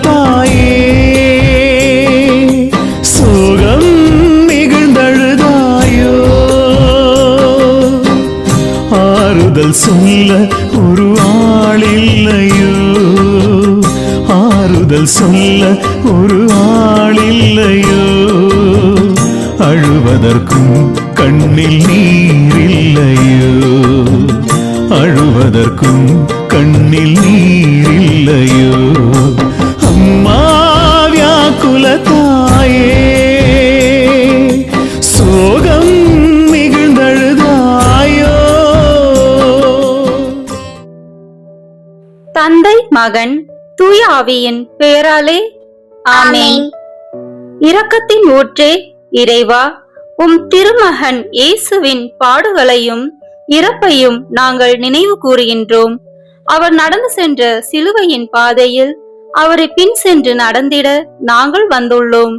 தாயே, சோகம் நிகழ்ந்தழுதாயோ, ஆறுதல் சொல்ல ஒரு ஆளில்லையோ, ஆறுதல் சொல்ல ஒரு ஆளில்லையோ, அழுவதற்கும் கண்ணில் நீரில்லையோ, அழுவதற்கும் கண்ணில் நீரில்லையோ, அம்மா வியாக்குல தாயே, சோகம் நிகழ்ந்தழுதாயோ. தந்தை மகன் தூய ஆவியின் பெயராலே ஆமென். இரக்கத்தின் ஊற்றே இறைவா, உம் திருமகன் இயேசுவின் பாடுகளையும் இறப்பையும் நாங்கள் நினைவு கூறுகின்றோம். அவர் நடந்து சென்ற சிலுவையின் பாதையில் அவரை பின் சென்று நடந்திட நாங்கள் வந்துள்ளோம்.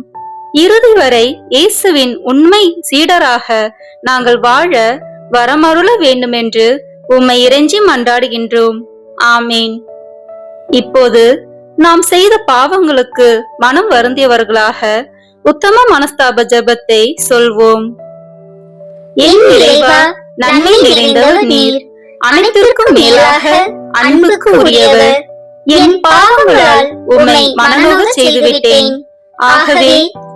இறுதி வரை இயேசுவின் உண்மை சீடராக நாங்கள் வாழ வரமருள வேண்டுமென்று உம்மை இறைஞ்சி மன்றாடுகின்றோம். ஆமேன். இப்போது நாம் செய்த பாவங்களுக்கு மனம் வருந்தியவர்களாக உத்தம மனஸ்தாப ஜெபத்தை சொல்வோம். என் இறைவா, நன்மை நிறைந்தவர் நீர், அனைத்திற்கும் மேலாக அன்புக்கு உரியவர். என் பாவங்களால் உம்மை மனநோக செய்துவிட்டேன். ஆகவே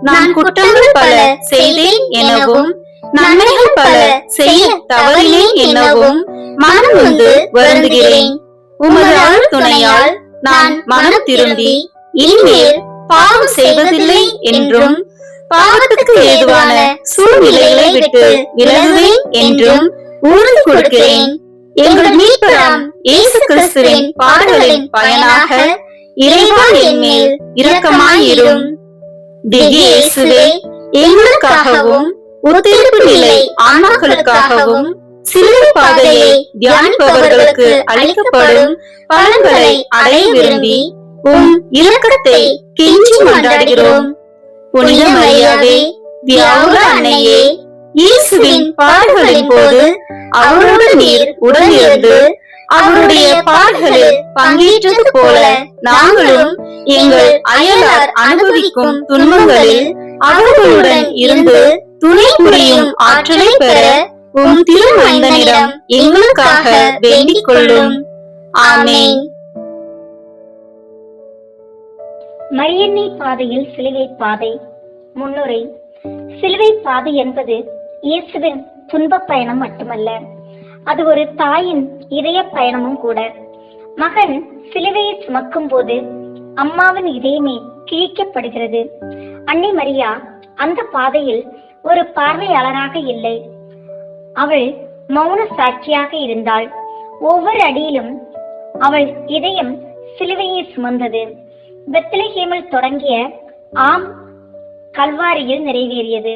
நான் குற்றங்கள் பல செய்தேன் எனவும் நன்மைகள் பல செய்ய தவறினேன் எனவும் மனம் வந்து வருந்துகிறேன். உமது அருள் துணையால் நான் மனம் திரும்பி இனிமேல் பாவம் செய்வதில்லை என்றும் பாவத்துக்கு ஏதுவான சூழ்நிலைகளை விட்டு விலகுவேன் என்றும் உறுதி கொடுக்கிறேன். எங்கள் மீட்பராம் இயேசு கிறிஸ்துவின் பாடுகளின் பயனாக இறைவா என் மேல் இரக்கமாயிரும். திவ்ய இயேசுவே, எங்களுக்காகவும் உத்திருப்பு நிலை ஆன்மாக்களுக்காகவும் சிலுவை பாதையை தியானிப்பவர்களுக்கு அளிக்கப்படும் பலன்களை அடைய விரும்பி உம் இரக்கத்தை கெஞ்சி மன்றாடுகிறோம். புனித மரியாவே, வியாகுல அன்னையே, இயேசுவின் பாடுகளின் போது அவரோடு நீர் உடனிருந்து அவருடைய பாடுகளில் பங்கேற்றது போல நாங்களும் எங்கள் அயலார் அனுபவிக்கும் துன்பங்களில் அவர்களுடன் இருந்து துணை புரியும் ஆற்றலை பெற உம் திருமைந்தனிடம் எங்களுக்காக வேண்டிக் கொள்ளும். ஆமேன். மரியன்னை பாதையில் சிலுவை பாதை. முன்னுரை. சிலுவை பாதை என்பது இயேசுவின் துன்ப பயணம் மட்டுமல்ல, அது ஒரு தாயின் இதய பயணமும் கூட. மகன் சிலுவையை சுமக்கும் போது அம்மாவின் இதயமே கிழிக்கப்படுகிறது. அன்னை மரியா அந்த பாதையில் ஒரு பார்வையாளராக இல்லை, அவள் மௌன சாட்சியாக இருந்தாள். ஒவ்வொரு அடியிலும் அவள் இதயம் சிலுவையை சுமந்தது. பெத்லஹேமில் தொடங்கிய ஆம் கல்வாரியில் நிறைவேறியது.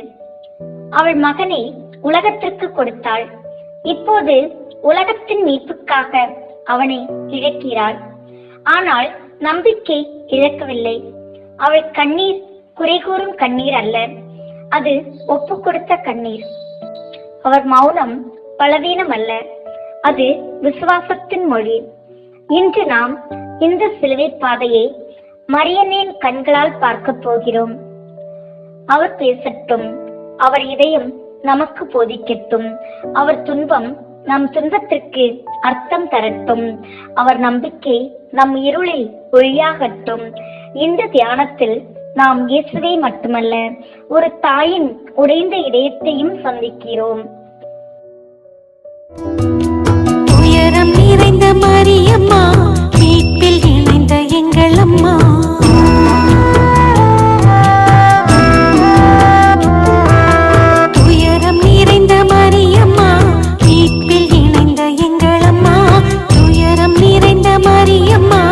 அவள் மகனை உலகத்திற்கு கொடுத்தாள். இப்போது உலகத்தின் மீட்புக்காக அவனை இழக்கிறாள். ஆனால் நம்பிக்கை இழக்கவில்லை. அவள் கண்ணீர் குறைகூறும் கண்ணீர் அல்ல, அது ஒப்பு கொடுத்த கண்ணீர். அவர் மௌனம் பலவீனம் அல்ல, அது விசுவாசத்தின் மொழி. இன்று நாம் இந்த சிலுவை பாதையை மரியன்னையின் கண்களால் பார்க்க போகிறோம். அவர் பேசட்டும், அவர் இதயம் நமக்கு போதிக்கட்டும், அவர் துன்பம் நம் துன்பத்திற்கு அர்த்தம் தரட்டும், அவர் நம்பிக்கை நம் இருளில் ஒளியாகட்டும். இந்த தியானத்தில் நாம் இயேசுவை மட்டுமல்ல, ஒரு தாயின் உடைந்த இதயத்தையும் சந்திக்கிறோம். உயரம் நிறைந்த மரியம்மா, மீட்பில் இணைந்த எங்கள் அம்மா. உயரம் நிறைந்த மரியம்மா, மீட்பில் இணைந்த எங்கள் அம்மா. உயரம் நிறைந்த மரியம்மா,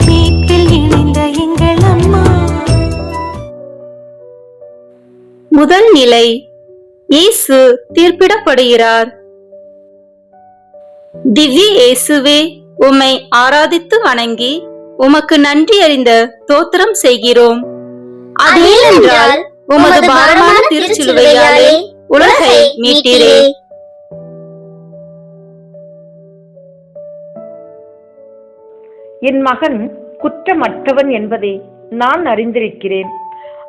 மீட்பில் இணைந்த எங்கள் அம்மா. முதல் நிலை. இயேசு தீர்ப்பிடப்படுகிறார். திவ்ய இயேசுவே, உம்மை ஆராதித்து வணங்கி உமக்கு நன்றி அறிந்த தோத்திரம் செய்கிறோம். அதேனென்றால் உமது பாரமான திருச்சிலுவையாலே உலகை மீட்டீரே. என் மகன் குற்றமற்றவன் என்பதை நான் அறிந்திருக்கிறேன்.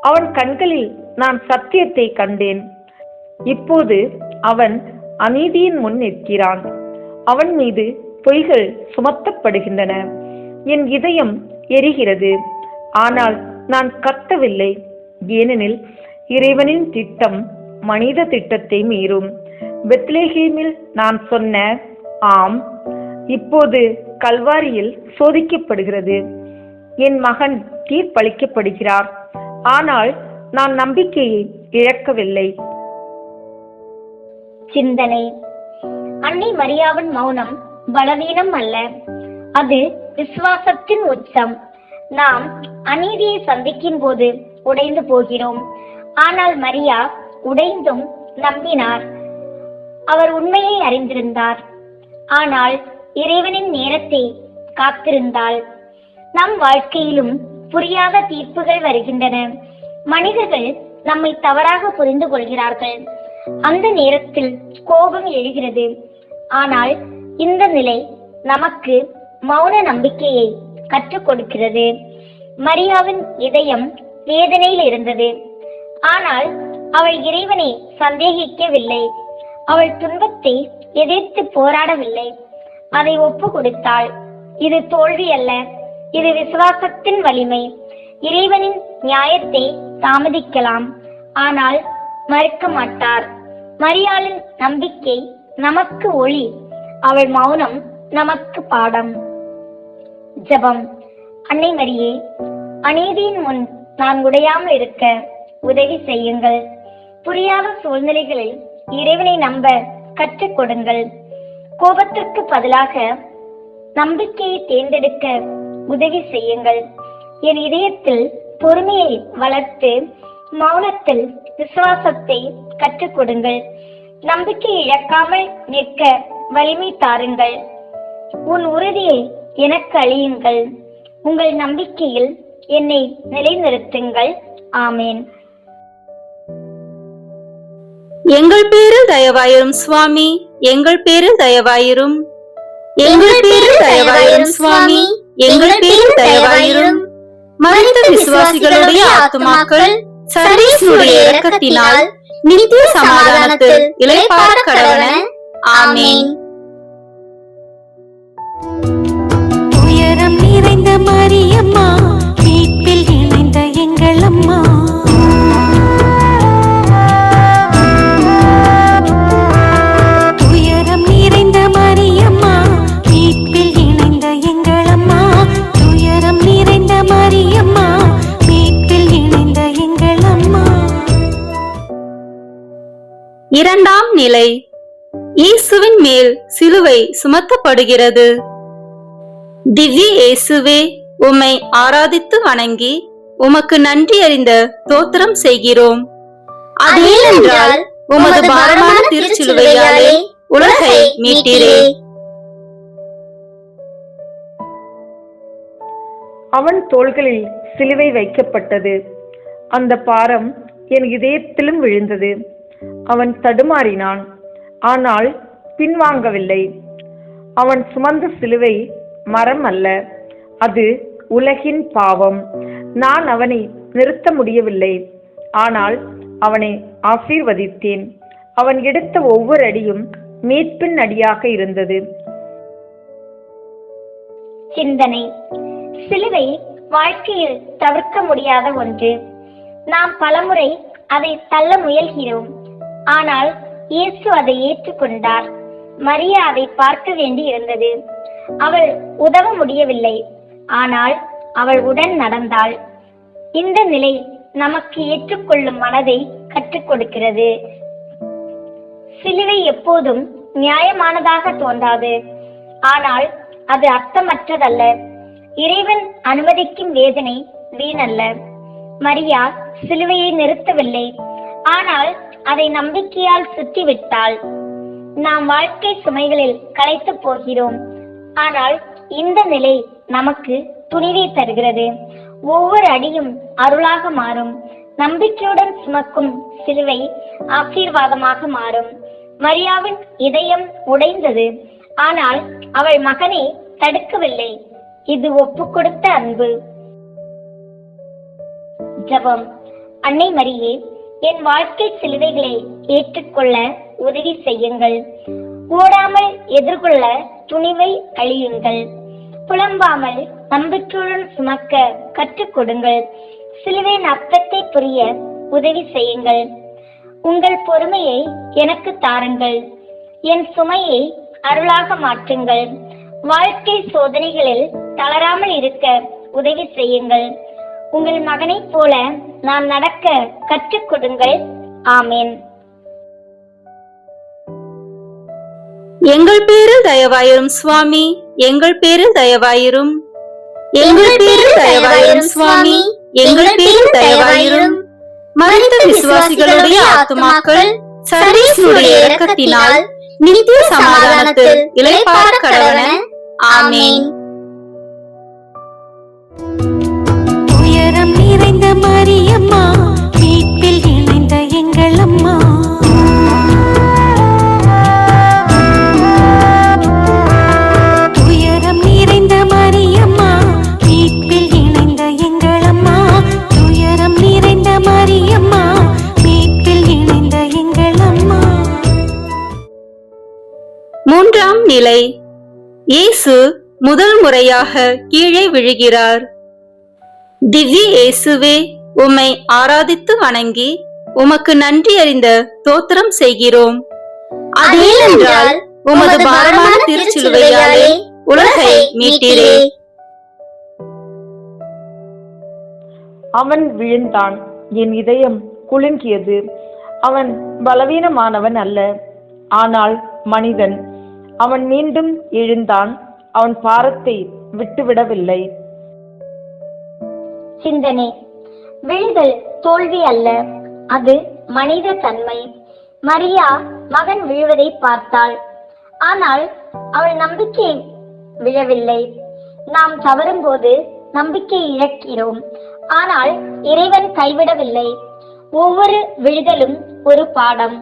அவன் கண்களில் நான் சத்தியத்தை கண்டேன். இப்போது அவன் அநீதியின் முன் நிற்கிறான். அவன் மீது பொய்கள் சுமத்தப்படுகின்றன. என் இதயம் எரிகிறது, ஆனால் நான் கத்தவில்லை. ஏனெனில் இறைவனின் திட்டம் மனித திட்டத்தை மீறும். பெத்லெஹேமில் நான் சொன்ன ஆம் இப்போது கல்வாரியில் சோதிக்கப்படுகிறது. என் மகன் தீர்ப்பளிக்கப்படுகிறார், ஆனால் நான் நம்பிக்கையை இழக்கவில்லை. சிந்தனை. அன்னை மரியாவின் மௌனம் பலவீனம் அல்ல, அது விசுவாசத்தின் உச்சம். நாம் அநீதியை சந்திக்கும் போது உடைந்து போகிறோம், ஆனால் மரியா உடைந்தும் நம்பினார். அவர் உண்மையை அறிந்திருந்தார், ஆனால் இறைவனின் நேரத்தை காத்திருந்தாள். நம் வாழ்க்கையிலும் புரியாத தீர்ப்புகள் வருகின்றன. மனிதர்கள் நம்மை தவறாக புரிந்து கொள்கிறார்கள். அந்த நேரத்தில் கோபம் எழுகிறது. ஆனால் இந்த நிலை நமக்கு மௌன நம்பிக்கையை கற்றுக் கொடுக்கிறது. மரியாவின் இதயம் வேதனையில் இருந்தது, ஆனால் அவள் இறைவனை சந்தேகிக்கவில்லை. அவள் துன்பத்தை எதிர்த்து போராடவில்லை, அதை ஒப்பு கொடுத்தாள். இது தோல்வி அல்ல, இது விசுவாசத்தின் வலிமை. இறைவனின் நியாயத்தை தாமதிக்கலாம், ஆனால் மறுக்க மாட்டார். மரியாளின் நம்பிக்கை நமக்கு ஒளி, அவள் மௌனம் நமக்கு பாடம். ஜெபம். அன்னை மரியே, அநீதியின் முன் நான் உடையாமல் இருக்க உதவி செய்யுங்கள். புரியாத சூழ்நிலைகளில் இறைவனை நம்ப கற்றுக் கொடுங்கள். கோபத்திற்கு பதிலாக நம்பிக்கையை தேர்ந்தெடுக்க உதவி செய்யுங்கள். என் இதயத்தில் பொறுமையை வளர்த்து மௌனத்தில் விசுவாசத்தை கற்றுக் கொடுங்கள். நம்பிக்கை இழக்காமல் நிற்க வலிமை தாருங்கள். உன் உறுதியை எனக்கு அழியுங்கள். உங்கள் நம்பிக்கையில் என்னை நிலைநிறுத்துங்கள். ஆமேன். எங்கள் பேரில் தயவாயிரும் சுவாமி, எங்கள் பேரில் தயவாயிரும். எங்கள் பேரில் தயவாயிரும் சுவாமி, எங்கள் பேரில் தயவாயிரும். மரித்த விசுவாசிகளுடைய ஆத்துமாக்கள் சர்வேஸ்வருடைய இரக்கத்தினால் நித்திய சமாதானத்தில் இளைப்பாற கடவன. ஆமேன். உயரம் நிறைந்த மரியம்மா, மீட்பில் இணைந்த எங்கள் அம்மா. உயரம் நிறைந்த மரியம்மா, மீட்பில் இணைந்த எங்கள் அம்மா. உயரம் நிறைந்த மரியம்மா, மீட்பில் இணைந்த எங்கள் அம்மா. இரண்டாம் நிலை. இயேசுவின் மேல் சிலுவை சுமத்தப்படுகிறது. திவ்ய இயேசுவே, உம்மை ஆராதித்து வணங்கி உமக்கு நன்றி அறிந்த தோத்திரம் செய்கிறோம். அதேனென்றால் உமது பாரமான திருச்சிலுவையாலே உலகை மீட்டீரே. அவன் தோள்களில் சிலுவை வைக்கப்பட்டது. அந்த பாரம் என் இதயத்திலும் விழுந்தது. அவன் தடுமாறினான், ஆனால் பின்வாங்கவில்லை. அவன் சுமந்த சிலுவை மரம் அல்ல, அது உலகின் பாவம். நான் அவனை நிறுத்த முடியவில்லை, ஆனால் அவனை ஆசீர்வதித்தேன். அவன் எடுத்த ஒவ்வொரு அடியும் மீட்பின் அடியாக இருந்தது. சிந்தனை. சிலுவை வாழ்க்கையில் தவிர்க்க முடியாத ஒன்று. நாம் பலமுறை அதை தள்ள முயல்கிறோம், ஆனால் இயேசு அதை ஏற்றுக்கொண்டார். மரியா அதை பார்க்க வேண்டி இருந்தது. அவள் உதவ முடியவில்லை, ஆனால் அவள் உடன் நடந்தாள். இந்த நிலை நமக்கு ஏற்றுக்கொள்ளும் மனதை கற்றுக் கொடுக்கிறது. சிலுவை எப்போதும் நியாயமானதாக தோன்றாது, ஆனால் அது அர்த்தமற்றதல்ல. இறைவன் அனுமதிக்கும் வேதனை வீணல்ல. மரியா சிலுவையை நிறுத்தவில்லை, ஆனால் அதை நம்பிக்கையால் சுற்றிவிட்டாள். நாம் வாழ்க்கை சுமைகளில் களைத்து போகிறோம், ஆனால் இந்த நிலை நமக்கு துணிவை தருகிறது. ஒவ்வொரு அடியும் அருளாக மாறும். நம்பிக்கையுடன் சுமக்கும் சிலுவை ஆசீர்வாதமாக மாறும். மரியாவின் இதயம் உடைந்தது, ஆனால் அவள் மகனை தடுக்கவில்லை. இது ஒப்பு கொடுத்த அன்பு. ஜெபம். அன்னை மரியே, என் வாழ்க்கை சிலுவைகளை ஏற்றுக்கொள்ள உதவி செய்யுங்கள். ஓடாமல் எதிர்கொள்ள துணிவை அழியுங்கள். புலம்பாமல் நம்பிக்கையுடன் சுமக்க கற்றுக் கொடுங்கள். சிலுவையின் அர்த்தத்தை புரிய உதவி செய்யுங்கள். உங்கள் பொறுமையை எனக்கு தாருங்கள். என் சுமையை அருளாக மாற்றுங்கள். வாழ்க்கை சோதனைகளில் தளராமல் இருக்க உதவி செய்யுங்கள். உங்கள் மகனைப் போல நான் நடக்க கற்றுக் கொடுங்கள். ஆமேன். எங்கள் பேரில் தயவாயிரும் சுவாமி, எங்கள் பேரில் தயவாயிரும். எங்கள் பேரில் தயவாயிரும் சுவாமி, எங்கள் பேரில் தயவாயிரும். மரித்த விசுவாசிகளுடைய ஆத்துமாக்கள் சர்வேசுடைய இரக்கத்தினால் நித்திய சமாதானத்தில் இளைப்பாற கடவன. ஆமேன். உயரம் நிறைந்த மரியம்மா, மீட்பில் இணைந்த எங்கள் அம்மா. உயரம் நிறைந்த மரியம்மா, மீட்பில் இணைந்த எங்கள் அம்மா. உயரம் நிறைந்த மரியம்மா, மீட்பில் இணைந்த எங்கள் அம்மா. மூன்றாம் நிலை. இயேசு முதல் முறையாக கீழே விழுகிறார். திவ்ய இயேசுவே, உம்மை ஆராதித்து வணங்கி உமக்கு நன்றி அறிந்த தோத்திரம் செய்கிறோம். அதேனென்றால் உமது பாரமான திருச்சிலுவையாலே உலகை மீட்டீரே. அவன் விழுந்தான், என் இதயம் குலுங்கியது. அவன் பலவீனமானவன் அல்ல, ஆனால் மனிதன். அவன் மீண்டும் எழுந்தான், அவன் பாரத்தை விட்டுவிடவில்லை. சிந்தனை. விழுதல் தோல்வி அல்ல, அது மனித தன்மை. மரியா மகன் விழுவதை பார்த்தாள், ஆனால் அவள் நம்பிக்கை விழவில்லை. நாம் தவறும் போது நம்பிக்கை இழக்கிறோம், ஆனால் இறைவன் கைவிடவில்லை. ஒவ்வொரு விழுதலும் ஒரு பாடம்,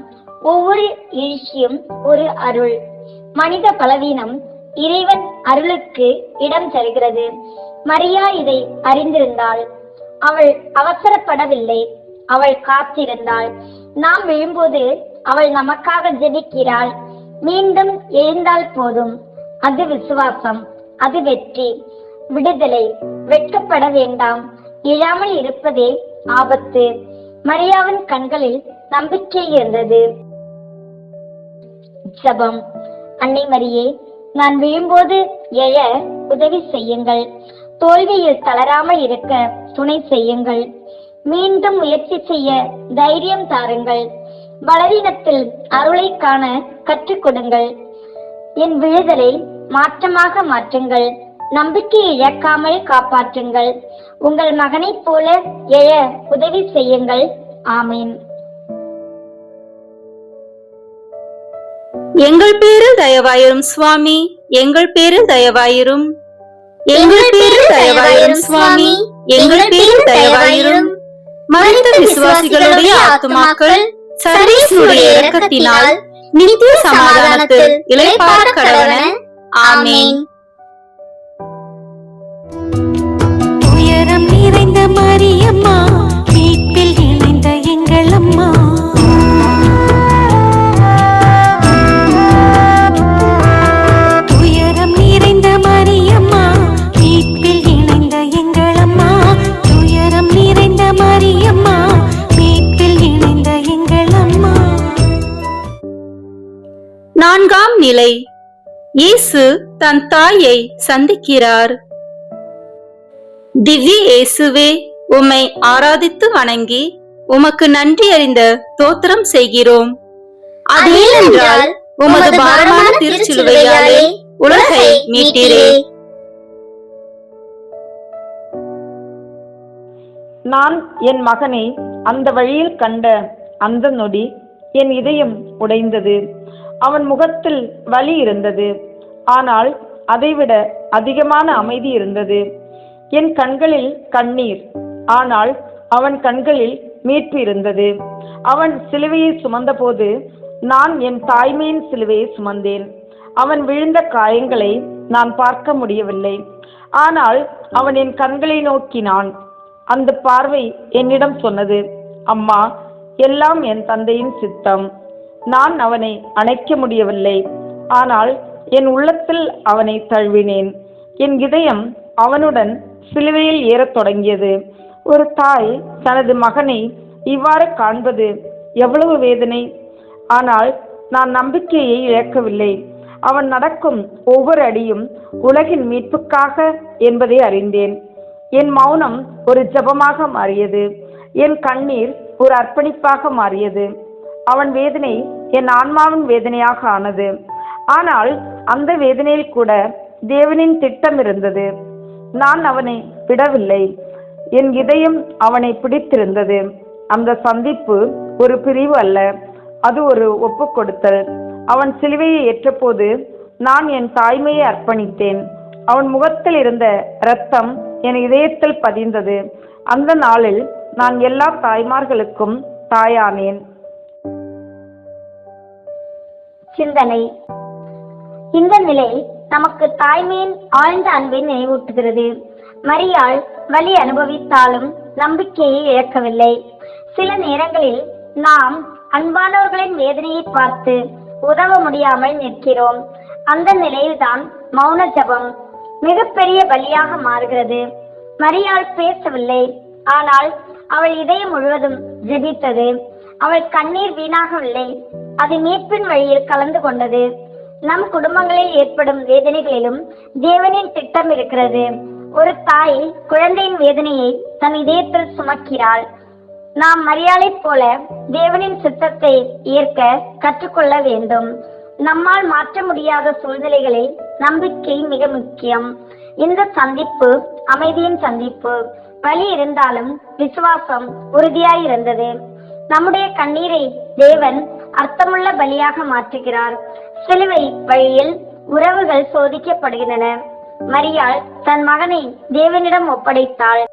ஒவ்வொரு எழுச்சியும் ஒரு அருள். மனித பலவீனம் இறைவன் அருளுக்கு இடம் தருகிறது. மரியா இதை அறிந்திருந்தாள். அவள் அவசரப்படவில்லை, அவள் காத்திருந்தாள். நாம் விழும்போது அவள் நமக்காக ஜெபிக்கிறாள். மீண்டும் எழுந்தால் போதும். அது விசுவாசம், அது வெற்றி, விடுதலை. வெட்கப்பட வேண்டாம், இழாமல் இருப்பதே ஆபத்து. மரியாவின் கண்களில் நம்பிக்கை இருந்தது. ஜெபம். அன்னை மரியே, நான் விழும்போது எழ உதவி செய்யுங்கள். தோல்வியில் தளராமல் இருக்க துணை செய்யுங்கள். மீண்டும் முயற்சி செய்ய தைரியம் தாருங்கள். பலவீனத்தில் அருளை காண கற்றுக் கொடுங்கள். என் விழுதலை மாற்றமாக மாற்றுங்கள். நம்பிக்கையை இழக்காமல் காப்பாற்றுங்கள். உங்கள் மகனைப் போல எழ உதவி செய்யுங்கள். ஆமீன். எங்கள் பேரில் தயவாயிரும் சுவாமி, எங்கள் பேரில் தயவாயிரும். எங்கள் பேரில் தயவாயிரும் சுவாமி, எங்கள் பேரில் தயவாயிரும். மரித்த விசுவாசிகளுடைய ஆத்துமாக்கள் சர்வேசுடைய இரக்கத்தினால் நித்திய சமாதானத்தில் இளைப்பாற கடவன. ஆமேன். உயரம் நிறைந்த மரியம்மா, மீட்பில் இணைந்த எங்கள் அம்மா. உயரம் நிறைந்த மரியம்மா, மீட்பில் இணைந்த எங்கள் அம்மா. உயரம் நிறைந்த மரியம்மா, மீட்பில் இணைந்த எங்கள் அம்மா. நான்காம் நிலை. இயேசு தன் தாயை சந்திக்கிறார். திவ்ய இயேசுவே, உம்மை ஆராதித்து வணங்கி உமக்கு நன்றி அறிந்த தோத்திரம் செய்கிறோம். அதேனென்றால் உமது பாரமான திருச்சிலுவையாலே உலகை மீட்டீரே. நான் என் மகனை அந்த வழியில் கண்ட அந்த நொடி என் இதயம் உடைந்தது. அவன் முகத்தில் வலி இருந்தது, ஆனால் அதைவிட அதிகமான அமைதி இருந்தது. என் கண்களில் கண்ணீர், ஆனால் அவன் கண்களில் மீட்பு இருந்தது. அவன் சிலுவையை சுமந்தபோது நான் என் தாய்மையின் சிலுவையை சுமந்தேன். அவன் விழுந்த காயங்களை நான் பார்க்க முடியவில்லை, ஆனால் அவன் என் கண்களை நோக்கினான். அந்த பார்வை என்னிடம் சொன்னது, அம்மா, எல்லாம் என் தந்தையின் சித்தம். நான் அவனை அணைக்க முடியவில்லை. ஆனால் என் உள்ளத்தில் அவனை தழுவினேன். என் இதயம் அவனுடன் சிலுவையில் ஏறத் தொடங்கியது. ஒரு தாய் தனது மகனை இவ்வாறு காண்பது எவ்வளவு வேதனை! ஆனால் நான் நம்பிக்கையை இழக்கவில்லை. அவன் நடக்கும் ஒவ்வொரு அடியும் உலகின் மீட்புக்காக என்பதை அறிந்தேன். என் மௌனம் ஒரு ஜெபமாக மாறியது. என் கண்ணீர் ஒரு அர்ப்பணிப்பாக மாறியது. அவன் வேதனை என் ஆன்மாவின் வேதனையாக ஆனது. ஆனால் அந்த வேதனையில் கூட தேவனின் திட்டம் இருந்தது. நான் அவனை விடவில்லை. என் இதயம் அவனை பிடித்திருந்தது. அந்த சந்திப்பு ஒரு பிரிவு அல்ல, அது ஒரு ஒப்புக்கொடுத்தல். அவன் சிலுவையை ஏற்றபோது நான் என் தாய்மையை அர்ப்பணித்தேன். அவன் முகத்தில் இருந்த இரத்தம் என் இதயத்தில் பதிந்தது. அந்த நாளில் நான் எல்லா தாய்மார்களுக்கும் தாயானேன். சிந்தனை. இந்த நிலை நமக்கு தாய்மையின் ஆழ்ந்த அன்பை நினைவூட்டுகிறது. மரியாள் வலி அனுபவித்தாலும் நம்பிக்கையை இழக்கவில்லை. சில நேரங்களில் நாம் அன்பானவர்களின் வேதனையை பார்த்து உதவ முடியாமல் நிற்கிறோம். அந்த நிலையில்தான் மௌன ஜபம் மிகப்பெரிய பலியாக மாறுகிறது. மரியாள் பேசவில்லை, ஆனால் அவள் இதயம் முழுவதும் ஜெபித்தது. அவள் கண்ணீர் வீணாகவில்லை, அது மீட்பின் வழியில் கலந்து கொண்டது. நம் குடும்பங்களில் ஏற்படும் வேதனைகளிலும் தேவனின் திட்டம் இருக்கிறது. ஒரு தாய் குழந்தையின் வேதனையை தன் இதயத்தில் சுமக்கிறாள். நாம் மரியாளைப் போல தேவனின் சித்தத்தை ஏற்க கற்றுக்கொள்ள வேண்டும். நம்மால் மாற்ற முடியாத சூழ்நிலைகளில் நம்பிக்கை மிக முக்கியம். இந்த சந்திப்பு அமைதியின் சந்திப்பு. வலி இருந்தாலும் விசுவாசம் உறுதியாய் இருந்தது. நம்முடைய கண்ணீரை தேவன் அர்த்தமுள்ள பலியாக மாற்றுகிறார். சிலுவை வழியில் உறவுகள் சோதிக்கப்படுகின்றன. மரியாள் தன் மகனை தேவனிடம் ஒப்படைத்தாள்.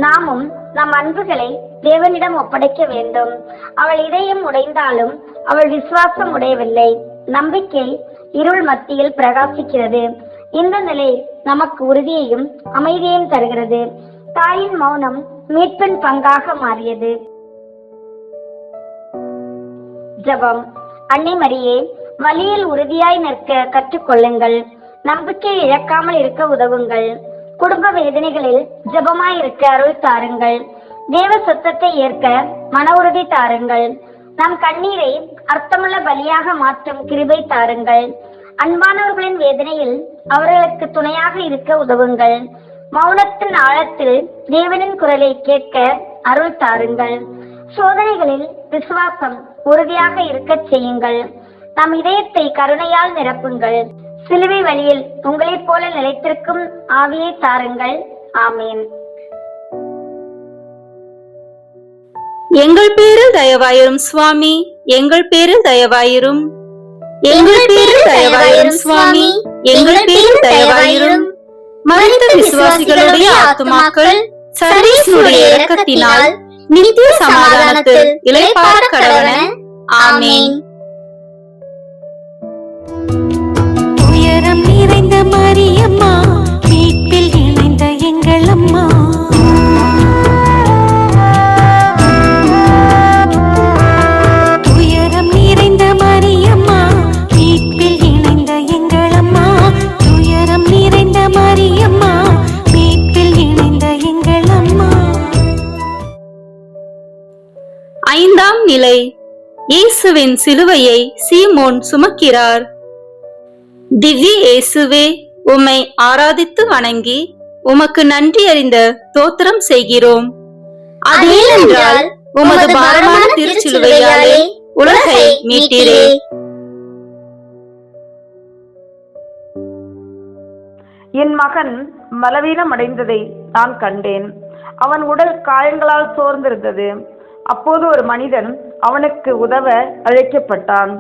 நாமும் நம் அன்புகளை தேவனிடம் ஒப்படைக்க வேண்டும். அவள் இதயம் உடைந்தாலும் அவள் விசுவாசம் உடையவில்லை. நம்பிக்கை இருள் மத்தியில் பிரகாசிக்கிறது. இந்த நிலை நமக்கு உறுதியையும் அமைதியையும் தருகிறது. தாயின் மௌனம் மீட்பின் பங்காக மாறியது. ஜெபம். அன்னை மரியே, வலியில் உறுதியாய் நிற்க கற்றுக்கொள்ளுங்கள். நம்பிக்கை இழக்காமல் இருக்க உதவுங்கள். குடும்ப வேதனைகளில் ஜெபமாய் இருக்க அருள் தாருங்கள். தேவ சுத்தத்தை ஏற்க மன உறுதி தாருங்கள். நம் கண்ணீரை அர்த்தமுள்ள பலியாக மாற்றும் கிருபை தாருங்கள். அன்பானவர்களின் வேதனையில் அவர்களுக்கு துணையாக இருக்க உதவுங்கள். மௌனத்தின் ஆழத்தில் தேவனின் குரலை கேட்க அருள் தாருங்கள். சோதனைகளில் விசுவாசம் உறுதியாக இருக்க செய்யுங்கள். நம் இதயத்தை கருணையால் நிரப்புங்கள். சிலுவை வழியில் உங்களைப் போல நிலைத்திருக்கும் ஆவியை தாருங்கள். ஆமேன். எங்கள் பேரில் தயவாயிரும் சுவாமி, எங்கள் பேரில் தயவாயிரும். எங்கள் பேரில் தயவாயிரும் சுவாமி, எங்கள் பேரில் தயவாயிரும். மரித்த விசுவாசிகளுடைய ஆத்துமாக்கள் சர்வேஸ்வருடைய இரக்கத்தினால் நித்திய சமாதானத்தில் இளைப்பாற கடவன. ஆமேன். உயரம் நிறைந்த மரியம்மா, மீட்பில் இணைந்த எங்கள் அம்மா. உயரம் நிறைந்த மரியம்மா, மீட்பில் இணைந்த எங்கள் அம்மா. உயரம் நிறைந்த மரியம்மா, மீட்பில் இணைந்த எங்கள் அம்மா. ஐந்தாம் நிலை. இயேசுவின் சிலுவையை சீமோன் சுமக்கிறார். திவ்ய இயேசுவே, உம்மை ஆராதித்து வணங்கி உமக்கு நன்றி அறிந்த தோத்திரம் செய்கிறோம். அதேனென்றால் உமது பாரமான திருச்சிலுவையாலே உலகை மீட்டீரே. என் மகன் பலவீனம் அடைந்ததை நான் கண்டேன். அவன் உடல் காயங்களால் சோர்ந்திருந்தது. அப்போது ஒரு மனிதன் அவனுக்கு உதவ அழைக்கப்பட்டான்.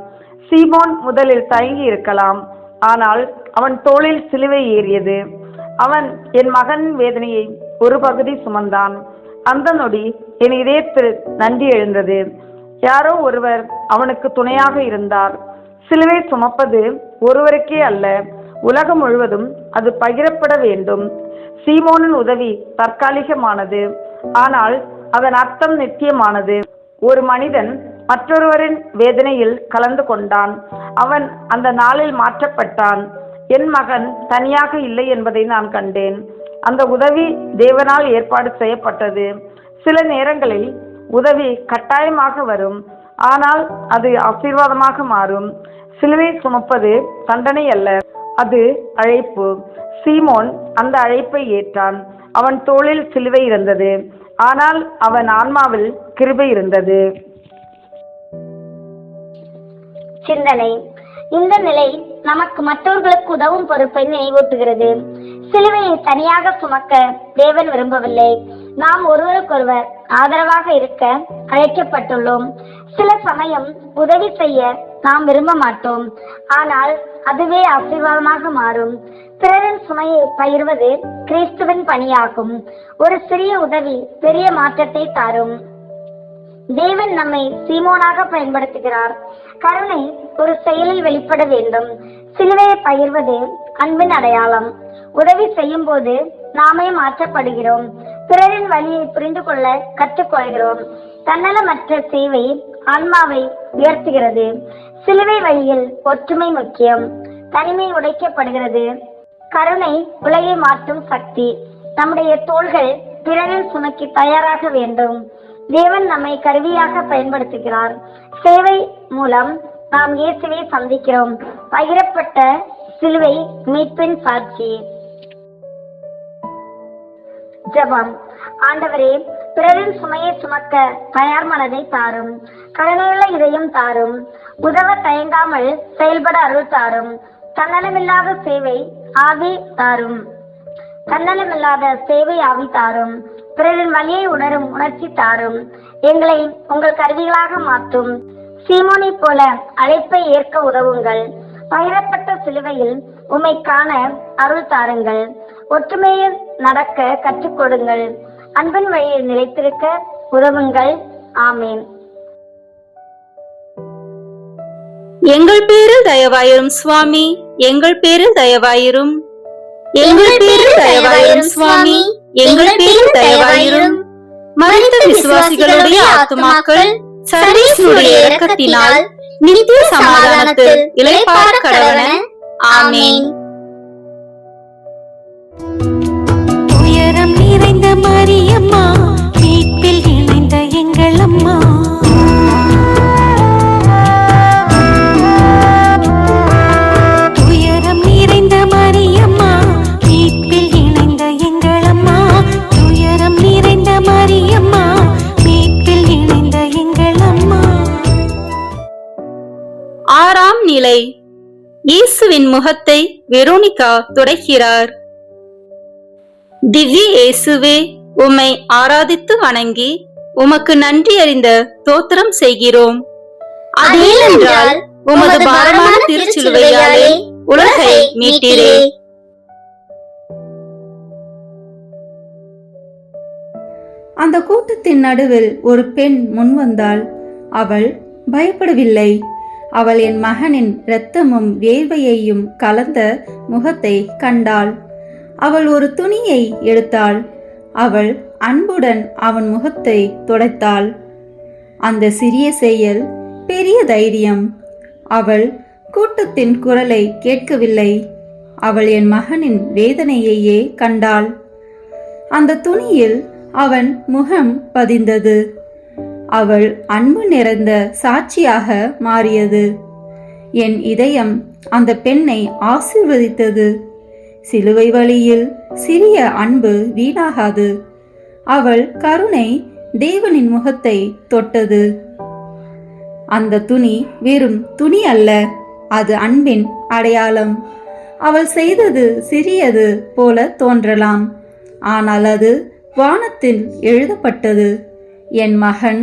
சீமோன் முதலில் தயங்கி இருக்கலாம், ஆனால் அவன் தோளில் சிலுவை ஏறியது. அவன் என் மகன் வேதனையை ஒரு பகுதி சுமந்தான். அந்த நொடி என் இதயத்தில் நன்றி எழுந்தது. யாரோ ஒருவர் அவனுக்கு துணையாக இருந்தார். சிலுவை சுமப்பது ஒருவருக்கே அல்ல, உலகம் முழுவதும் அது பகிரப்பட வேண்டும். சீமோனின் உதவி தற்காலிகமானது, ஆனால் அதன் அர்த்தம் நித்தியமானது. ஒரு மனிதன் மற்றொருவரின் வேதனையில் கலந்து கொண்டான். அவன் அந்த நாளில் மாற்றப்பட்டான். என் மகன் தனியாக இல்லை என்பதை நான் கண்டேன். அந்த உதவி தேவனால் ஏற்பாடு செய்யப்பட்டது. சில நேரங்களில் உதவி கட்டாயமாக வரும், ஆனால் அது ஆசீர்வாதமாக மாறும். சிலுவை சுமப்பது தண்டனை அல்ல, அது அழைப்பு. சீமோன் அந்த அழைப்பை ஏற்றான். அவன் தோளில் சிலுவை இருந்தது, ஆனால் அவன் ஆன்மாவில் கிருபை இருந்தது. சிந்தனை. இந்த நிலை நமக்கு மற்றவர்களுக்கு உதவும் பொறுப்பை நினைவூட்டுகிறது. சிலுவையை தனியாக சுமக்க தேவன் விரும்பவில்லை. நாம் ஒருவருக்கொருவர் ஆதரவாக இருக்க அழைக்கப்பட்டுள்ளோம். சில சமயம் உதவி செய்ய நாம் விரும்ப மாட்டோம், ஆனால் அதுவே ஆசீர்வாதமாக மாறும். பிறரின் சுமையை பகிர்வது கிறிஸ்துவின் பணியாகும். ஒரு சிறிய உதவி பெரிய மாற்றத்தை தரும். தேவன் நம்மை சீமோனாக பயன்படுத்துகிறார். கருணை ஒரு செயலில் வெளிப்பட வேண்டும். சிலுவையை பகிர்வது அன்பின் அடையாளம். உதவி செய்யும் போது நாமே மாற்றப்படுகிறோம். பிறரின் வழியை புரிந்து கொள்ள கற்றுக்கொள்கிறோம். தன்னலமற்ற சேவை ஆன்மாவை உயர்த்துகிறது. சிலுவை வழியில் ஒற்றுமை முக்கியம். தனிமை உடைக்கப்படுகிறது. கருணை உலகை மாற்றும் சக்தி. நம்முடைய தோள்கள் பிறரின் சுமைக்கு தயாராக வேண்டும். தேவன் நம்மை கருவியாக பயன்படுத்துகிறார். சேவை மூலம் நாம் இயேசுவை சந்திக்கிறோம். பகிரப்பட்ட சிலுவை மீட்பின் சாட்சி. ஜெபம். ஆண்டவரே, பிறரின் சுமையை சுமக்க தயார் மனதை தாரும். கருணையுள்ள இதயம் தாரும். உதவ தயங்காமல் செயல்பட அருள் தாரும். தன்னலமில்லாத சேவை ஆவி தாரும். தன்னலமில்லாத சேவை ஆவி தாரும். பிறரின் வழியை உணரும் உணர்ச்சி தாரும். எங்களை உங்கள் கருவிகளாக மாற்றும். சீமோனை போல அழைப்பை ஏற்க உதவுங்கள். பகிரப்பட்ட சிலுவையில் உம்மை காண அருள் தாருங்கள். ஒற்றுமையில் நடக்க கற்றுக் கொடுங்கள். அன்பின் வழியில் நிலைத்திருக்க உதவுங்கள். ஆமேன். எங்கள் பேரில் தயவாயிரும் சுவாமி, எங்கள் பேரில் தயவாயிரும். எங்கள் பேரில் தயவாயிரும் சுவாமி, எங்கள் பேரில் தயவாயிரும். மரித்த விசுவாசிகளுடைய ஆத்துமாக்கள் சர்வேஸ்வருடைய இரக்கத்தினால் நித்திய சமாதானத்தில் இளைப்பாற கடவன. ஆமேன். உயரம் நிறைந்த மரியம்மா, மீட்பில் இணைந்த எங்கள் அம்மா. உயரம் நிறைந்த மரியம்மா, மீட்பில் இணைந்த எங்கள் அம்மா. உயரம் நிறைந்த மரியம்மா, மீட்பில் இணைந்த எங்கள் அம்மா. ஆறாம் நிலை. இயேசுவின் முகத்தை வெரோனிகா துடைக்கிறார். திவ்ய இயேசுவே, உம்மை ஆராதித்து வணங்கி உமக்கு நன்றி அறிந்த தோத்திரம் செய்கிறோம். அது ஏனென்றால் உமது பாரமான திருச்சிலுவையாலே உலகை மீட்டீரே. அந்த கூட்டத்தின் நடுவில் ஒரு பெண் முன்வந்தாள். அவள் பயப்படவில்லை. அவள் என் மகனின் இரத்தமும் வேர்வையையும் கலந்த முகத்தை கண்டாள். அவள் ஒரு துணியை எடுத்தாள். அவள் அன்புடன் அவன் முகத்தை துடைத்தாள். அந்த சிறிய செயல் பெரிய தைரியம். அவள் கூட்டத்தின் குரலை கேட்கவில்லை. அவள் என் மகனின் வேதனையையே கண்டாள். அந்த துணியில் அவன் முகம் பதிந்தது. அவள் அன்பு நிறைந்த சாட்சியாக மாறியது. என் இதயம் அந்த பெண்ணை ஆசீர்வதித்தது. சிலுவை வழியில் சிறிய அன்பு வீணாகாது. அவள் கருணை தேவனின் முகத்தை தொட்டது. அந்த துணி வெறும் துணி அல்ல, அது அன்பின் அடையாளம். அவள் செய்தது சிறியது போல தோன்றலாம், ஆனால் அது வானத்தில் எழுதப்பட்டது. என் மகன்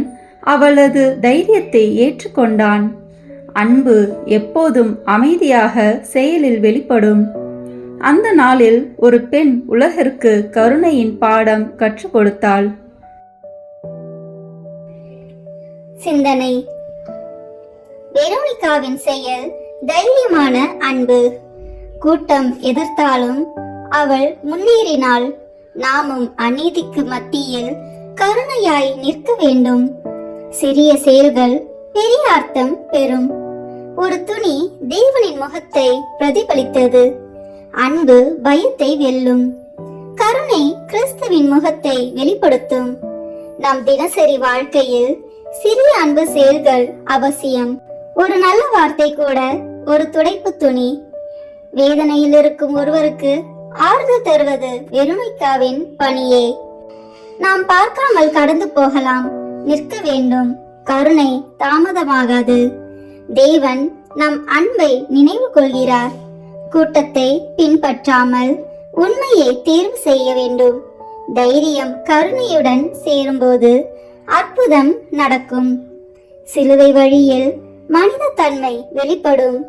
அவளது தைரியத்தை ஏற்றுக்கொண்டான். அன்பு எப்போதும் அமைதியாக செயலில் வெளிப்படும். அந்த நாளில் ஒரு பெண் உலகிற்கு கருணையின் பாடம் கற்றுக் கொடுத்தாள். சிந்தனை. வெரோனிகாவின் செயல் தைரியமான அன்பு. கூட்டம் எதிர்த்தாலும் அவள் முன்னேறினாள். நாமும் அநீதிக்கு மத்தியில் கருணையாய் நிற்க வேண்டும். சிறிய செயல்கள் பெரிய அர்த்தம் பெறும். ஒரு துணி தேவனின் முகத்தை பிரதிபலித்தது. அன்பு பயத்தை வெல்லும். கருணை கிறிஸ்துவின் முகத்தை வெளிப்படுத்தும். நம் தினசரி வாழ்க்கையில் சிறிய அன்பு செயல்கள் அவசியம். ஒரு நல்ல வார்த்தை கூட ஒரு துடைப்பு துணி. வேதனையில் இருக்கும் ஒருவருக்கு ஆறுதல் தருவது வெறுமைக்காவின் பணியே. நாம் பார்க்காமல் கடந்து போகலாம், நிற்க வேண்டும். கருணை தாமதமாகாது. தேவன் நம் அன்பை நினைவு கொள்கிறார். கூட்டத்தை பின்பற்றாமல் உண்மையை தேர்வு செய்ய வேண்டும். தைரியம் கருணையுடன் சேரும்போது அற்புதம் நடக்கும். சிலுவை வழியில் மனித தன்மை வெளிப்படும்.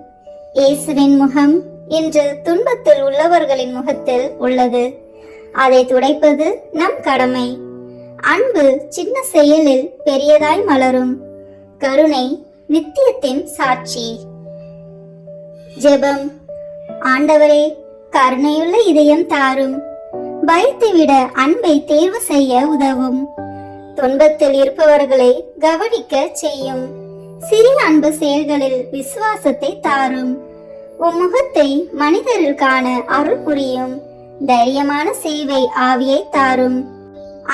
இயேசுவின் முகம் இன்று துன்பத்தில் உள்ளவர்களின் முகத்தில் உள்ளது. அதை துடைப்பது நம் கடமை. அன்பு சின்ன செயலில் பெரியதாய் மலரும். கருணை நித்தியத்தின் சாட்சி. ஜெபம். ஆண்டவரே, கருணையுள்ள இதயம் தாரும். பயத்தை விட அன்பை தேர்வு செய்ய உதவும். துன்பத்தில் இருப்பவர்களை கவனிக்க செய்யும். சிறிய அன்பு செயல்களில் விசுவாசத்தை தாரும். உம் முகத்தை மனிதரில் காண அருள் புரியும். தைரியமான சேவை ஆவியை தாரும்.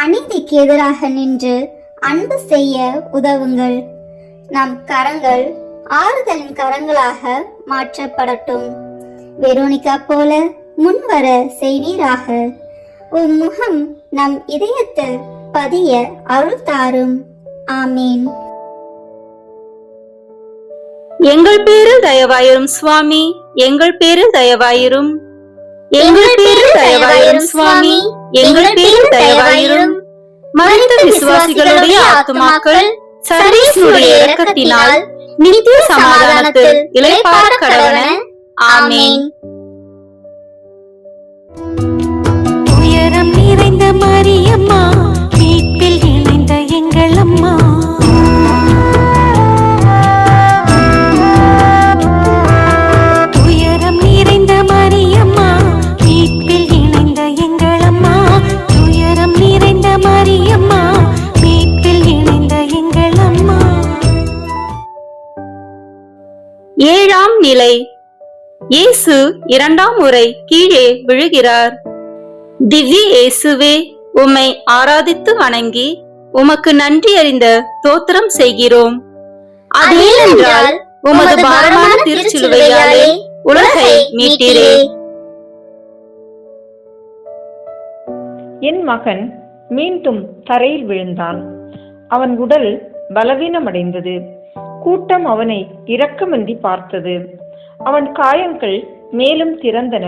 அநீதிக்கு எதிராக நின்று அன்பு செய்ய உதவுங்கள். நம் கரங்கள் ஆறுதலின் கரங்களாக மாற்றப்படட்டும். வெரோனிகா போல முன்வர செய்வீராக. உம் முகம் நம் இதயத்தில் பதிய அருள் தாரும். ஆமீன். எங்கள் பேரில் தயவாயிரும் சுவாமி, எங்கள் பேரில் தயவாயிரும். எங்கள் பேரில் தயவாயிரும் சுவாமி, எங்கள் பேரில் தயவாயிரும். மரித்த விசுவாசிகளுடைய ஆத்துமாக்கள் சர்வேசுடைய இரக்கத்தினால் நித்திய சமாதானத்தில் இளைப்பாற கடவன. ஆமீன். உயரம் நிறைந்த மரியம்மா, மீட்பில் இணைந்த எங்கள் அம்மா. உயரம் நிறைந்த மரியம்மா, மீட்பில் இணைந்த எங்கள் அம்மா. உயரம் நிறைந்த மரியம்மா, மீட்பில் இணைந்த எங்கள் அம்மா. ஏழாம் நிலை. இயேசு இரண்டாம் முறை கீழே விழுகிறார். திவ்ய இயேசுவே, உம்மை ஆராதித்து வணங்கி உமக்கு நன்றி அறிந்த தோத்திரம் செய்கிறோம். அதேனென்றால் உமது பாரமான திருச்சிலுவையாலே உலகை மீட்டீரே. என் மகன் மீண்டும் தரையில் விழுந்தான். அவன் உடல் பலவீனமடைந்தது. கூட்டம் அவனை இரக்கமின்றி பார்த்தது. அவன் காயங்கள் மேலும் திறந்தன.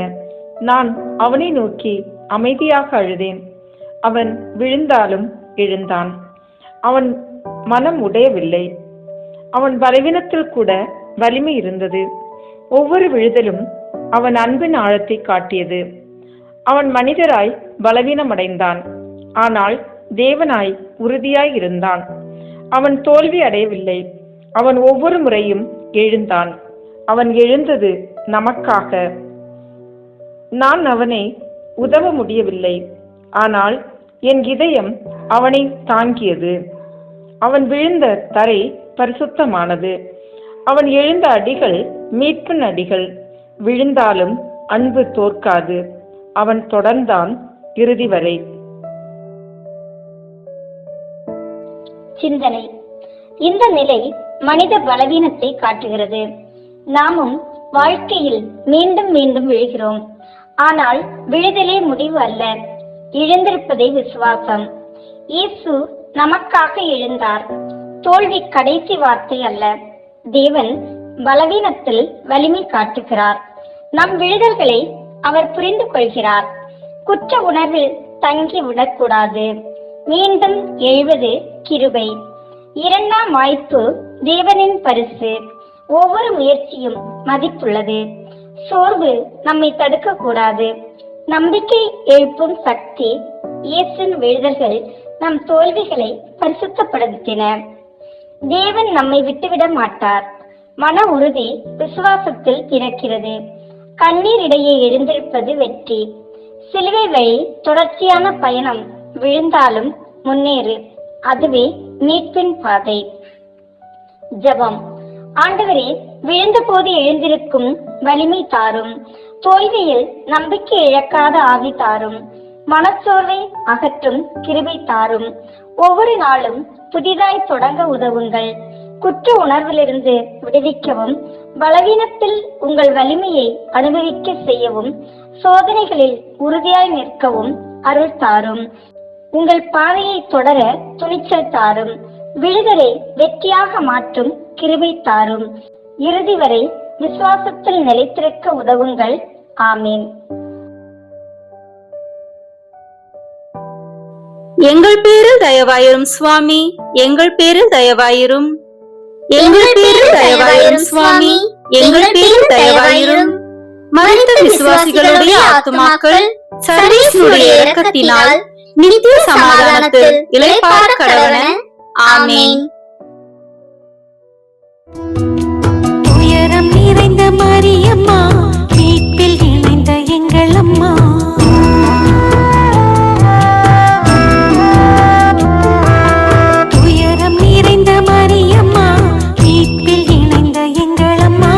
நான் அவனை நோக்கி அமைதியாக அழுதேன். அவன் விழுந்தாலும் எழுந்தான். அவன் மனம் உடையவில்லை. அவன் பலவீனத்தில் கூட வலிமை இருந்தது. ஒவ்வொரு விழுதலும் அவன் அன்பின் ஆழத்தை காட்டியது. அவன் மனிதராய் பலவீனமடைந்தான், ஆனால் தேவனாய் உறுதியாய் இருந்தான். அவன் தோல்வி அடையவில்லை. அவன் ஒவ்வொரு முறையும் எழுந்தான். அவன் எழுந்தது நமக்காக. நான் அவனை உதவ முடியவில்லை, ஆனால் என் இதயம் அவனை தாங்கியது. அவன் விழுந்த தரை பரிசுத்தமானது. அவன் எழுந்த அடிகள் மீட்பின் அடிகள். விழுந்தாலும் அன்பு தோற்காது. அவன் தொடர்ந்தான் இறுதி வரை. சிந்தனை. இந்த நிலை மனித பலவீனத்தை காட்டுகிறது. நாமும் வாழ்க்கையில் மீண்டும் மீண்டும் விழுகிறோம். ஆனால் விழுதலே முடிவு அல்ல, எழுந்திருப்பதே விசுவாசம். இயேசு நமக்காக எழுந்தார். தோல்வி கடைசி வார்த்தை அல்ல. தேவன் பலவீனத்தில் வலிமை காட்டுகிறார். நம் விழுதல்களை அவர் புரிந்து கொள்கிறார். குற்ற உணர்வில் தங்கி விடக்கூடாது. மீண்டும் எழுவது கிருபை. இரண்டாம் வாய்ப்பு தேவனின் பரிசு. ஒவ்வொரு முயற்சியும் மதிப்புள்ளது. சோர்வு நம்மை தடுக்க கூடாது. நம்பிக்கை எழுப்பும் சக்தி. இயேசுவின் விழுதல்கள் நம் தோல்விகளை பரிசுத்தப்படுத்தின. தேவன் நம்மை விட்டுவிட மாட்டார். மன உறுதி விசுவாசத்தில் பிறக்கிறது. கண்ணீரிடையே எழுந்திருப்பது வெற்றி. சிலுவை வழி தொடர்ச்சியான பயணம். விழுந்தாலும் முன்னேறு, அதுவே மீட்பின் பாதை. ஜெபம். ஆண்டவரே, விழுந்த போது எழுந்திருக்கும் வலிமை தாரும். தோல்வியில் நம்பிக்கை இழக்காத ஆவி தாரும். மனச்சோர்வை அகற்றும் கிருபை தாரும். ஒவ்வொரு நாளும் புதிதாய் தொடங்க உதவுங்கள். குற்ற உணர்விலிருந்து விடுவிக்கவும், பலவீனத்தில் உங்கள் வலிமையை அனுபவிக்க செய்யவும், சோதனைகளில் உறுதியாய் நிற்கவும் அருள் தாரும். உங்கள் பாதையை தொடர துணிச்சல் தாரும். விழுதலை வெற்றியாக மாற்றும் கிருபை தாரும். இறுதி வரை விசுவாசத்தில் நிலைத்திருக்க உதவுங்கள். ஆமீன். எங்கள் பேரில் தயவாயிரும் சுவாமி, எங்கள் பேரில் தயவாயிரும். எங்கள் பேரில் தயவாயிரும் சுவாமி, எங்கள் பேரில் தயவாயிரும். மரித்த விசுவாசிகளுடைய ஆத்துமாக்கள் சர்வேஸ்வருடைய இரக்கத்தினால் நித்திய சமாதானத்தில் இளைப்பாற கடவன. ஆமீன். உயரம் நிறைந்த மரியம்மா, மீட்பில் இணைந்த எங்கள் அம்மா. உயரம் நிறைந்த மரியம்மா, மீட்பில் இணைந்த எங்கள் அம்மா.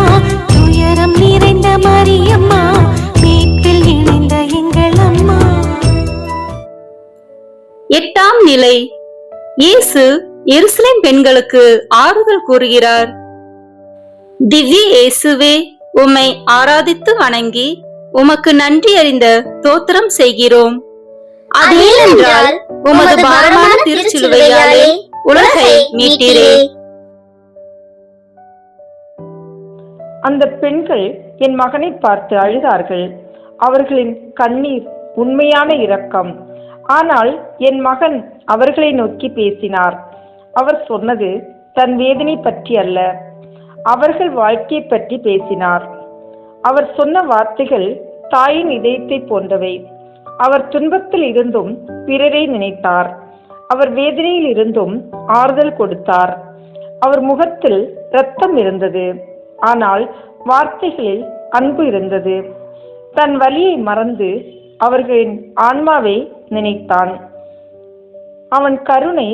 உயரம் நிறைந்த மரியம்மா, மீட்பில் இணைந்த எங்கள் அம்மா. எட்டாம் நிலை. இயேசு எருசலேம் பெண்களுக்கு ஆறுதல் கூறுகிறார். திவ்ய இயேசுவே, உம்மை ஆராதித்து வணங்கி உமக்கு நன்றி அறிந்த தோத்திரம் செய்கிறோம். அது ஏனென்றால் உமது பாரமான திருச்சிலுவையாலே உலகை மீட்டீரே. அந்த பெண்கள் என் மகனை பார்த்து அழுதார்கள். அவர்களின் கண்ணீர் உண்மையான இரக்கம். ஆனால் என் மகன் அவர்களை நோக்கி பேசினார். அவர் சொன்னது தன் வேதனை பற்றி அல்ல, அவர்கள் வாழ்க்கை பற்றி பேசினார். அவர் சொன்ன வார்த்தைகள் தாயின் இதயத்தை போன்றவை. அவர் துன்பத்தில் இருந்தும் பிறரை நினைத்தார். அவர் வேதனையில் இருந்தும் ஆறுதல் கொடுத்தார். அவர் முகத்தில் இரத்தம் இருந்தது, ஆனால் வார்த்தைகளில் அன்பு இருந்தது. தன் வலியை மறந்து அவர்களின் ஆன்மாவை நினைத்தான். அவன் கருணை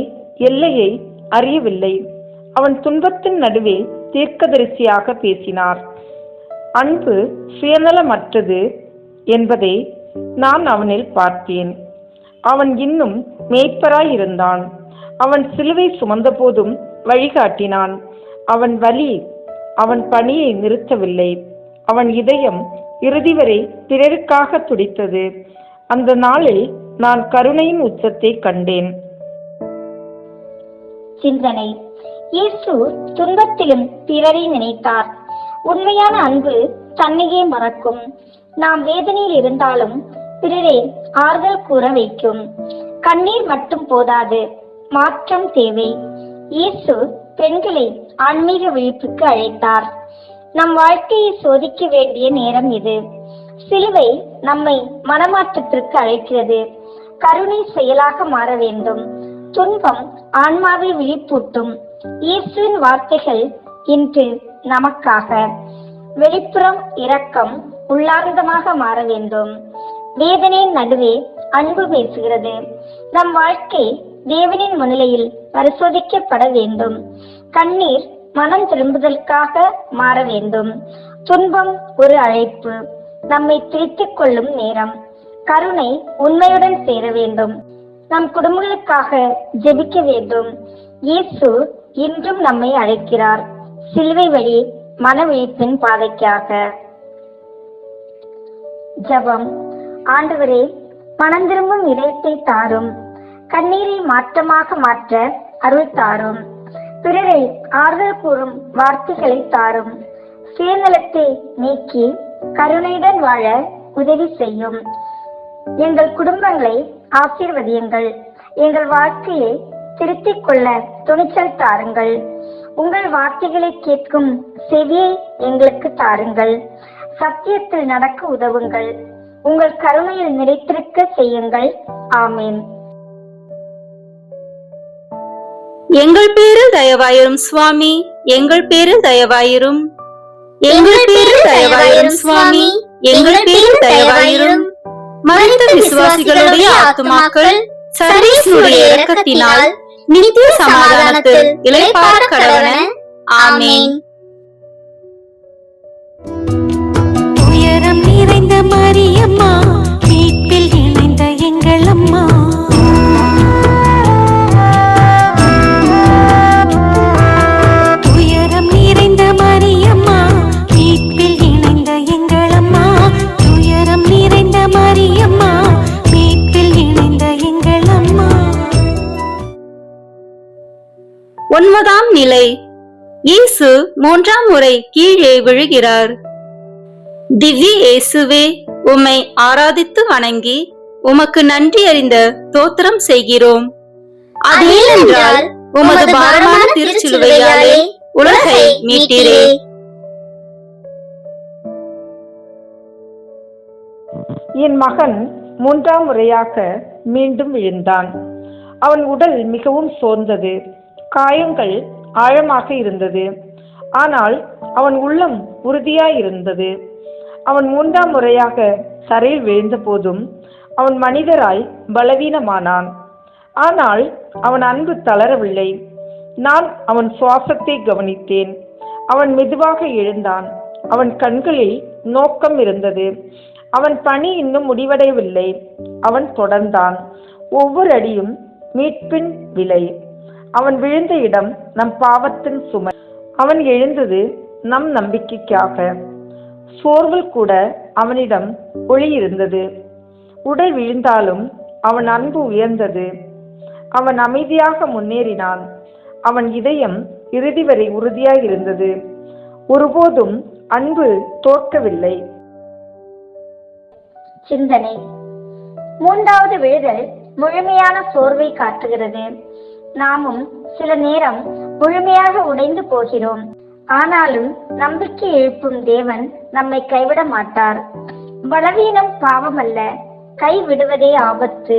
எல்லையை அறியவில்லை. அவன் துன்பத்தின் நடுவே தீர்க்கதரிசியாக பேசினார். அன்பு சுயநலமற்றது என்பதை நான் அவனில் பார்த்தேன். அவன் இன்னும் மேய்ப்பராய் இருந்தான். அவன் சிலுவை சுமந்த போதும் வழிகாட்டினான். அவன் வலி அவன் பணியை நிறுத்தவில்லை. அவன் இதயம் இறுதி வரை பிறருக்காக துடித்தது. அந்த நாளில் நான் கருணையின் உச்சத்தை கண்டேன். சிந்தனை. இயேசு துன்பத்திலும் பிறரை நினைத்தார். உண்மையான அன்பு தன்னையே மறக்கும். நாம் வேதனையில் இருந்தாலும் பிறரை ஆறுதல் கூற வைக்கும். கண்ணீர் மட்டும் போதாது, மாற்றம் தேவை. இயேசு பெண்களை ஆன்மீக விழிப்புக்கு அழைத்தார். நம் வாழ்க்கையை சோதிக்க வேண்டிய நேரம் இது. சிலுவை நம்மை மனமாற்றத்திற்கு அழைக்கிறது. கருணை செயலாக மாற வேண்டும். துன்பம் ஆன்மாவை விழிப்பூட்டும். இயேசுவின் வார்த்தைகள் இன்று நமக்காக. வெளிப்புறம் இரக்கம் உள்ளார்ந்தமாக மாற வேண்டும். வேதனையின் நடுவே அன்பு பேசுகிறது. நம் வாழ்க்கை தேவனின் முன்னிலையில் பரிசோதிக்கப்பட வேண்டும். கண்ணீர் மனம் திரும்புதலுக்காக மாற வேண்டும். துன்பம் ஒரு அழைப்பு, நம்மை திருத்திக் கொள்ளும் நேரம். கருணை உண்மையுடன் சேர வேண்டும். நம் குடும்பங்களுக்காக ஜெபிக்க வேண்டும். இயேசு இன்றும் நம்மை அழைக்கிறார், சிலுவை வழி மனவிழிப்பின் பாதைக்காக. ஜெபம். ஆண்டவரே, மனம் திரும்பும் இதயத்தை தாரும். கண்ணீரை மாற்றமாக மாற்ற அருள் தாரும். பிறரை ஆறுதல் கூறும் வார்த்தைகளை தாரும். சுயநலத்தை நீக்கி கருணையுடன் வாழ உதவி செய்யும். எங்கள் குடும்பங்களை ஆசீர்வதியுங்கள். எங்கள் வாழ்க்கையை திருத்திக் கொள்ள துணிச்சல் தாருங்கள். உங்கள் வார்த்தைகளை கேட்கும் செவியை எங்களுக்கு தாருங்கள். சத்தியத்தில் நடக்க உதவுங்கள். உங்கள் கருணையில் நிலைத்திருக்க செய்யுங்கள். ஆமீன். எங்கள் பேரில் தயவாயிரும் சுவாமி, எங்கள் பேரில் தயவாயிரும். எங்கள் பேரில் தயவாயிரும் சுவாமி, எங்கள் பேரில் தயவாயிரும். மரித்த விசுவாசிகளுடைய ஆத்துமாக்கள் சர்வேசுடைய இரக்கத்தினால் நித்திய சமாதானத்தில் இளைப்பாற கடவன. ஆமென். துயரம் நிறைந்த மரியம்மா, மீட்பில் இணைந்த எங்கள் அம்மா. துயரம் நிறைந்த மரியம்மா, மீட்பில் இணைந்த எங்கள் அம்மா. துயரம் நிறைந்த மரியம்மா, மீட்பில் இணைந்த எங்கள் அம்மா. 9ஆம் நிலை. இயேசு 3ஆம் முறை கீழே விழுகிறார். திவ்ய இயேசுவே, உம்மை ஆராதித்து வணங்கி உமக்கு நன்றி அறிந்த தோத்திரம் செய்கிறோம். அதேனென்றால் உமது பாரமான திருச்சிலுவையாலே உலகை மீட்டீரே. என் மகன் 3ஆம் முறையாக மீண்டும் விழுந்தான். அவன் உடல் மிகவும் சோர்ந்தது. காயங்கள் ஆழமாக இருந்தது. ஆனால் அவன் உள்ளம் உறுதியாயிருந்தது. அவன் 3ஆம் முறையாக தரையில் விழுந்த போதும் அவன் மனிதராய் பலவீனமானான். ஆனால் அவன் அன்பு தளரவில்லை. நான் அவன் சுவாசத்தை கவனித்தேன். அவன் மெதுவாக எழுந்தான். அவன் கண்களில் நோக்கம் இருந்தது. அவன் பணி இன்னும் முடிவடையவில்லை. அவன் தொடர்ந்தான். ஒவ்வொரு அடியும் மீட்பின் விலை. அவன் விழுந்த இடம் நம் பாவத்தின் சுமை. அவன் எழுந்தது நம் நம்பிக்கைக்காக. சோர்வில் கூட அவனிடம் ஒளி இருந்தது. உடல் விழுந்தாலும் அவன் அன்பு உயர்ந்தது. அவன் அமைதியாக முன்னேறினான். அவன் இதயம் இறுதி வரை உறுதியாயிருந்தது. ஒருபோதும் அன்பு தோற்கவில்லை. சிந்தனை. 3வது விழுதல் முழுமையான சோர்வை காட்டுகிறது. நாமும் சில நேரம் முழுமையாக உடைந்து போகிறோம். ஆனாலும் நம்பிக்கை எழுப்பும் தேவன் நம்மை கைவிட மாட்டார். பலவீனம் பாவம் அல்ல, கைவிடுவதே ஆபத்து.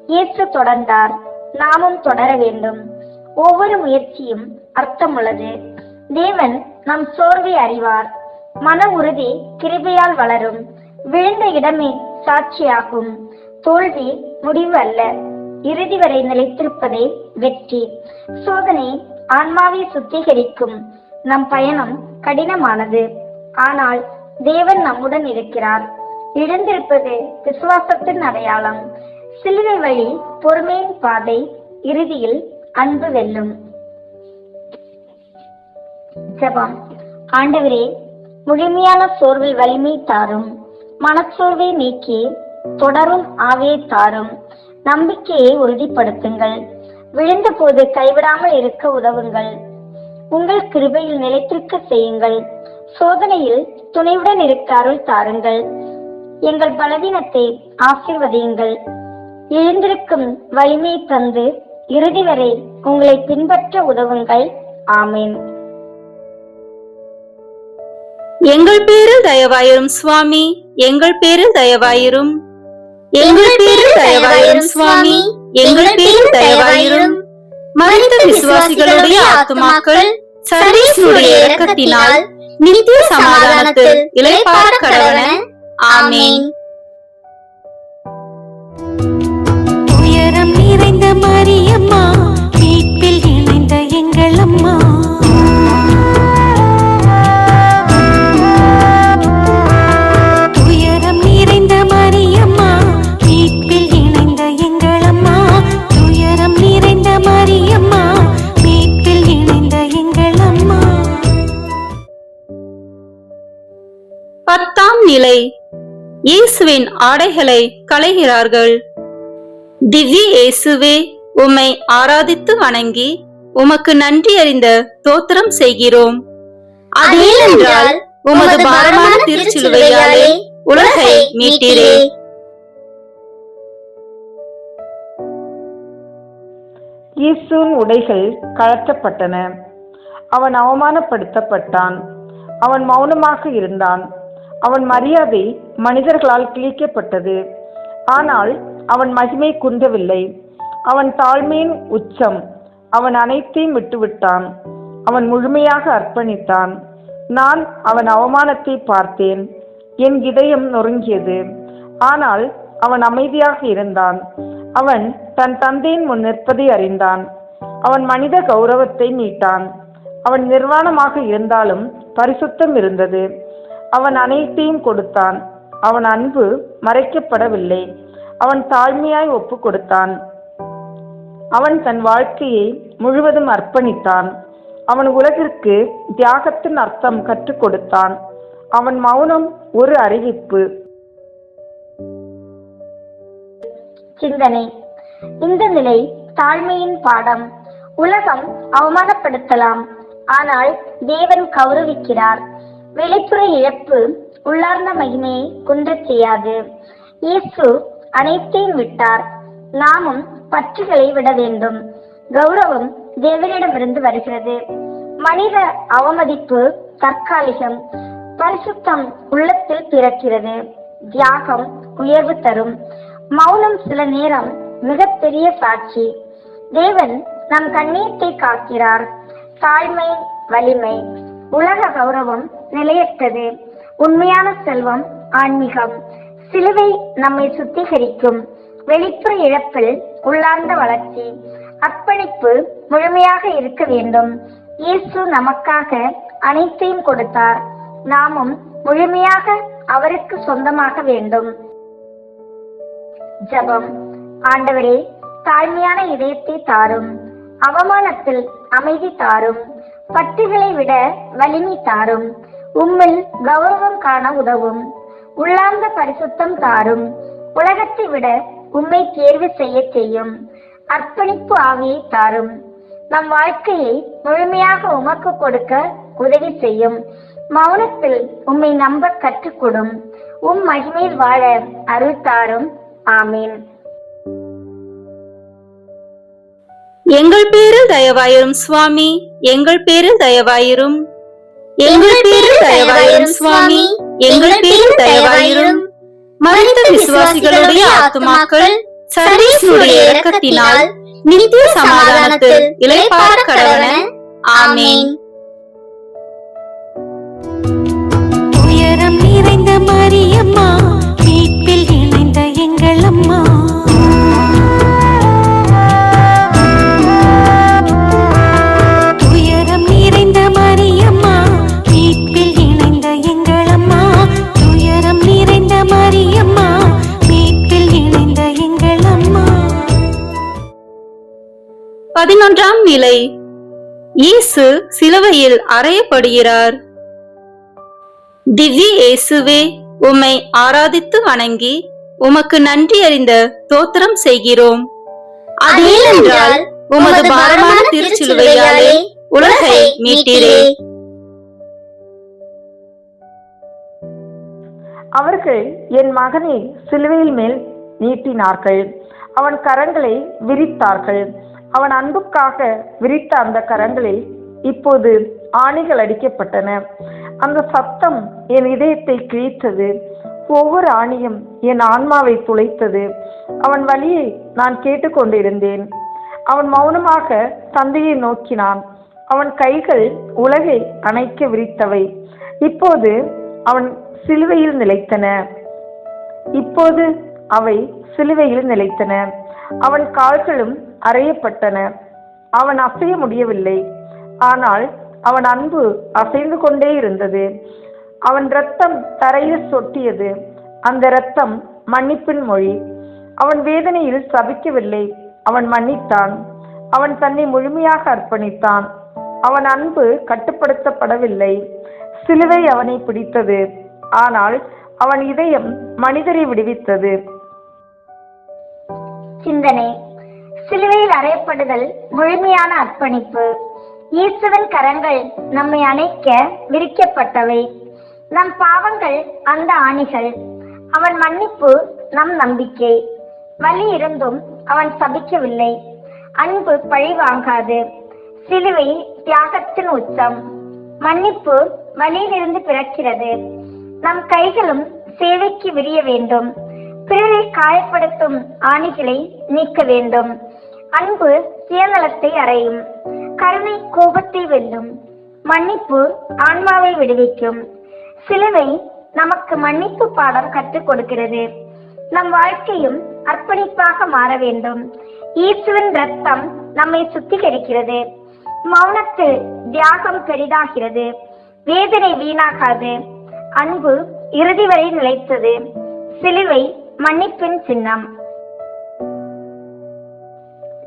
இயேசு தொடர்ந்தார், நாமும் தொடர வேண்டும். ஒவ்வொரு முயற்சியும் அர்த்தமுள்ளது. தேவன் நம் சோர்வை அறிவார். மன உறுதி கிருபையால் வளரும். விழுந்த இடமே சாட்சியாகும். தோல்வி முடிவு அல்ல, இறுதி வரை நிலைத்திருப்பதே வெற்றி. சோதனை ஆன்மாவை சுத்திகரிக்கும். நம் பயணம் கடினமானது, ஆனால் தேவன் நம்முடன் இருக்கிறார். இழந்திருப்பது விசுவாசத்தின் அடையாளம். சிலுவை வழி பொறுமையின் பாதை, இறுதியில் அன்பு வெல்லும். ஜெபம். ஆண்டவரே, முழுமையான சோர்வில் வலிமை தாரும். மனச்சோர்வை நீக்கி தொடரும் ஆவியை தாரும். நம்பிக்கையை உறுதிப்படுத்துங்கள். விழுந்த போது கைவிடாமல் இருக்க உதவுங்கள். உங்கள் கிருபையில் நிலைத்திருக்க செய்யுங்கள். சோதனையில் துணைவுடன் இருக்க அருள் தாருங்கள். எங்கள் பலவீனத்தை ஆசீர்வதியுங்கள். எழுந்திருக்கும் வலிமை தந்து இறுதி வரை உங்களை பின்பற்ற உதவுங்கள். ஆமேன். எங்கள் பேரில் தயவாயிரும் சுவாமி, எங்கள் பேரில் தயவாயிரும். எங்கள் பேரில் தயவாயிரும் சுவாமி, எங்கள் பேரில் தயவாயிரும். மரித்த விசுவாசிகளுடைய ஆத்துமாக்கள் சர்வேசுடைய இரக்கத்தினால் நித்திய சமாதானத்தில் இளைப்பாற கடவன. ஆமென். துயரம் நிறைந்த மரியம்மா, மீட்பில் இணைந்த எங்கள் அம்மா. துயரம் நிறைந்த மரியம்மா, மீட்பில் இணைந்த எங்கள் அம்மா. துயரம் நிறைந்த மரியம்மா, மீட்பில் இணைந்த எங்கள் அம்மா. 10ஆம் நிலை. இயேசுவின் ஆடைகளை களைகிறார்கள். திவ்ய இயேசுவே, உம்மை ஆராதித்து வணங்கி உமக்கு நன்றி அறிந்த தோத்திரம் செய்கிறோம். அதேனென்றால் உமது பாரமான திருச்சிலுவையாலே உலகை மீட்டீரே. இயேசுவின் உடைகள் கழற்றப்பட்டன. அவன் அவமானப்படுத்தப்பட்டான். அவன் மௌனமாக இருந்தான். அவன் மரியாதை மனிதர்களால் கிழிக்கப்பட்டது. ஆனால் அவன் மகிமை குன்றவில்லை. அவன் தாழ்மையின் உச்சம். அவன் அனைத்தையும் விட்டுவிட்டான். அவன் முழுமையாக அர்ப்பணித்தான். நான் அவன் அவமானத்தை பார்த்தேன். என் இதயம் நொறுங்கியது. ஆனால் அவன் அமைதியாக இருந்தான். அவன் தன் தந்தையின் முன் நிற்பதை அறிந்தான். அவன் மனித கௌரவத்தை மீட்டான். அவன் நிர்வாணமாக இருந்தாலும் பரிசுத்தம் இருந்தது. அவன் அனைத்தையும் கொடுத்தான். அவன் அன்பு மறைக்கப்படவில்லை. அவன் தாழ்மையாய் ஒப்பு கொடுத்தான். அவன் தன் வாழ்க்கையை முழுவதும் அர்ப்பணித்தான். அவன் உலகிற்கு தியாகத்தின் அர்த்தம் கற்றுக் கொடுத்தான். அவன் மௌனம் ஒரு அறிவிப்பு. சிந்தனை. இந்த நிலை தாழ்மையின் பாடம். உலகம் அவமானப்படுத்தலாம், ஆனால் தேவன் கௌரவிக்கிறார். வெளிப்புற இழப்பு உள்ளார்ந்த மகிமையை குன்றச் செய்யாது. இயேசு அனைத்தையும் விட்டார். நாமும் பற்றுகளை விட வேண்டும். கௌரவம் தேவனிடமிருந்து வருகிறது. மனித அவமதிப்பு தற்காலிகம். பரிசுத்தம் உள்ளத்தில் பிறக்கிறது. தியாகம் உயர்வு தரும். மௌனம் சில நேரம் மிகப்பெரிய சாட்சி. தேவன் நம் கண்ணீரத்தை காக்கிறார். தாழ்மை வலிமை. உலக கௌரவம் நிலையற்றது. உண்மையான செல்வம் ஆன்மீகம். சிலுவை நம்மை சுத்திகரிக்கும். வெளிப்புற இழப்பில் உள்ளார்ந்த வளர்ச்சி. அர்ப்பணிப்பு முழுமையாக இருக்க வேண்டும். இயேசு நமக்காக அனைத்தையும் கொடுத்தார். நாமும் முழுமையாக அவருக்கு சொந்தமாக வேண்டும். ஜெபம். ஆண்டவரே, தாழ்மையான இதயத்தை தாரும். அவமானத்தில் அமைதி தாரும். பற்றுகளை விட வலிமை தாரும். உம்மில் கௌரவம் காண உதவும். உள்ளார்ந்த பரிசுத்தம் தாரும். உலகத்தை விட உம்மை தேர்வு செய்யும். அர்ப்பணிப்பு ஆவியை தாரும். நம் வாழ்க்கையை முழுமையாக உமக்கு கொடுக்க உதவி செய்யும். மௌனத்தில் உம்மை நம்ப கற்றுக்கொடும். மகிமையில் வாழ அருள் தாரும். ஆமீன். எங்கள் பேரில் தயவாயிரும் சுவாமி, எங்கள் பேரில் தயவாயிரும். எங்கள் பேரில் தயவாயிரும் சுவாமி, எங்கள் பேரில் தயவாயிரும். மரித்த விசுவாசிகளுடைய ஆத்துமாக்கள் சர்வேசுடைய இரக்கத்தினால் நித்திய சமாதானத்தில் இளைப்பாற கடவன. ஆமீன். உயரம் நிறைந்த மரியம்மா, மீட்பில் இணைந்த எங்கள் அம்மா. உயரம் நிறைந்த மரியம்மா, மீட்பில் இணைந்த எங்கள் அம்மா. உயரம் நிறைந்த மரியம்மா, மீட்பில் இணைந்த எங்கள் அம்மா. 11ஆம் நிலை. இயேசு சிலுவையில் அறையப்படுகிறார். திவ்ய இயேசுவே, உம்மை ஆராதித்து வணங்கி உமக்கு நன்றி அறிந்த தோத்திரம் செய்கிறோம். அதேனென்றால் உமது பாரமான திருச்சிலுவையாலே உலகை மீட்டீரே. அவர்கள் என் மகனை சிலுவையில் மேல் நீட்டினார்கள். அவன் கரங்களை விரித்தார்கள். அவன் அன்புக்காக விரித்த அந்த கரங்களில் இப்போது ஆணிகள் அடிக்கப்பட்டன. அந்த சத்தம் என் இதயத்தை கிழித்தது. ஒவ்வொரு ஆணியும் என் ஆன்மாவை துளைத்தது. அவன் வலியை நான் கேட்டுக்கொண்டிருந்தேன். அவன் மௌனமாக தந்தையை நோக்கினான். அவன் கைகள் உலகை அணைக்க விரித்தவை. இப்போது அவன் சிலுவையில் நிலைத்தன. இப்போது அவை சிலுவையில் நிலைத்தன. அவன் கால்களும் அறையப்பட்டன. அவன் அசைய முடியவில்லை. ஆனால் அவன் அன்பு அசைந்து கொண்டே இருந்தது. அவன் இரத்தம் தரையில் சொட்டியது. அந்த இரத்தம் மன்னிப்பின் மொழி. அவன் வேதனையில் சபிக்கவில்லை, அவன் மன்னித்தான். அவன் தன்னை முழுமையாக அர்ப்பணித்தான். அவன் அன்பு கட்டுப்படுத்தப்படவில்லை. சிலுவை அவனை பிடித்தது, ஆனால் அவன் இதயம் மனிதரை விடுவித்தது. சிந்தனை. சிலுவையில் அறையப்படுதல் முழுமையான அர்ப்பணிப்பு. இயேசுவின் கரங்கள் நம்மை அணைக்க விரிக்கப்பட்டவை. நம் பாவங்கள் அந்த ஆணிகள். அவன் மன்னிப்பு நம் நம்பிக்கை. வலி இருந்தும் அவன் சபிக்கவில்லை. அன்பு பழி வாங்காது. சிலுவை தியாகத்தின் உச்சம். மன்னிப்பு வலியிலிருந்து பிறக்கிறது. நம் கைகளும் சேவைக்கு விரிய வேண்டும். பிறரை காயப்படுத்தும் ஆணிகளை நீக்க வேண்டும். அன்பு சுயநலத்தை அறையும். கருணை கோபத்தை வெல்லும். மன்னிப்பு ஆன்மாவை விடுவிக்கும். சிலுவை நமக்கு மன்னிப்பு பாடம் கற்றுக் கொடுக்கிறது. நம் வாழ்க்கையும் அர்ப்பணிப்பாக மாற வேண்டும். இயேசுவின் ரத்தம் நம்மை சுத்திகரிக்கிறது. மௌனத்தில் தியாகம் பெரிதாகிறது. வேதனை வீணாகாது. அன்பு இறுதி வரை நிலைத்தது. சிலுவை மன்னிப்பின் சின்னம்.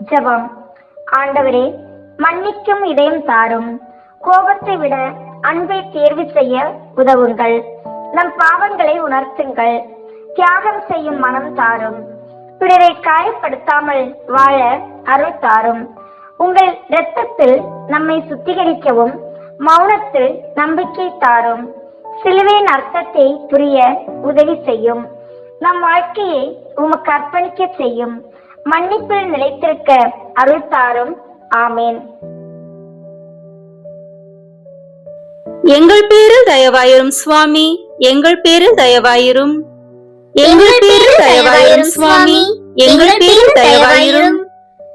ஜெபம். ஆண்டவரே, மன்னிக்கும் இதயம் தாரும். கோபத்தை விட அன்பை தேர்வு செய்ய உதவுங்கள். நம் பாவங்களை உணர்த்துங்கள். தியாகம் செய்யும் மனம் தாரும். பிறரை காயப்படுத்தாமல் வாழ அருள் தாரும். உங்கள் இரத்தத்தில் நம்மை சுத்திகரிக்கவும் மௌனத்தில் நம்பிக்கை தாரும். சிலுவையின் அர்த்தத்தை புரிய உதவி செய்யும். நம் வாழ்க்கையை உமக்கு அர்ப்பணிக்க செய்யும். மன்னிப்பில் நிலைத்திருக்க அருள் தாரும். ஆமேன். எங்கள் பேரில் தயவாயிரும் சுவாமி, எங்கள் பேரில் தயவாயிரும். எங்கள் பேரில் தயவாயிரும் சுவாமி, எங்கள் பேரில் தயவாயிரும்.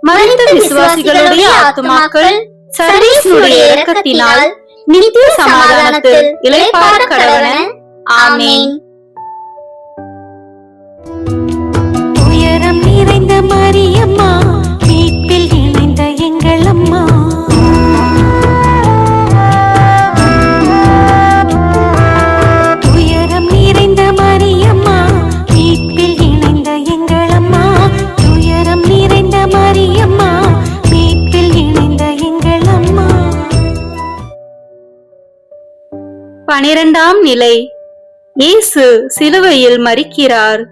மரித்த விசுவாசிகளுடைய ஆத்துமாக்கள் சர்வேசுடைய இரக்கத்தினால் நித்திய சமாதானத்தில் இளைப்பாற கடவன. ஆமேன். உயரம் நிறைந்த மரியம்மா, மீட்பில் இணைந்த எங்கள் அம்மா. உயரம் நிறைந்த மரியம்மா, மீட்பில் இணைந்த எங்கள் அம்மா. உயரம் நிறைந்த மரியம்மா, மீட்பில் இணைந்த எங்கள் அம்மா. 12ஆம் நிலை. இயேசு சிலுவையில் மரிக்கிறார்.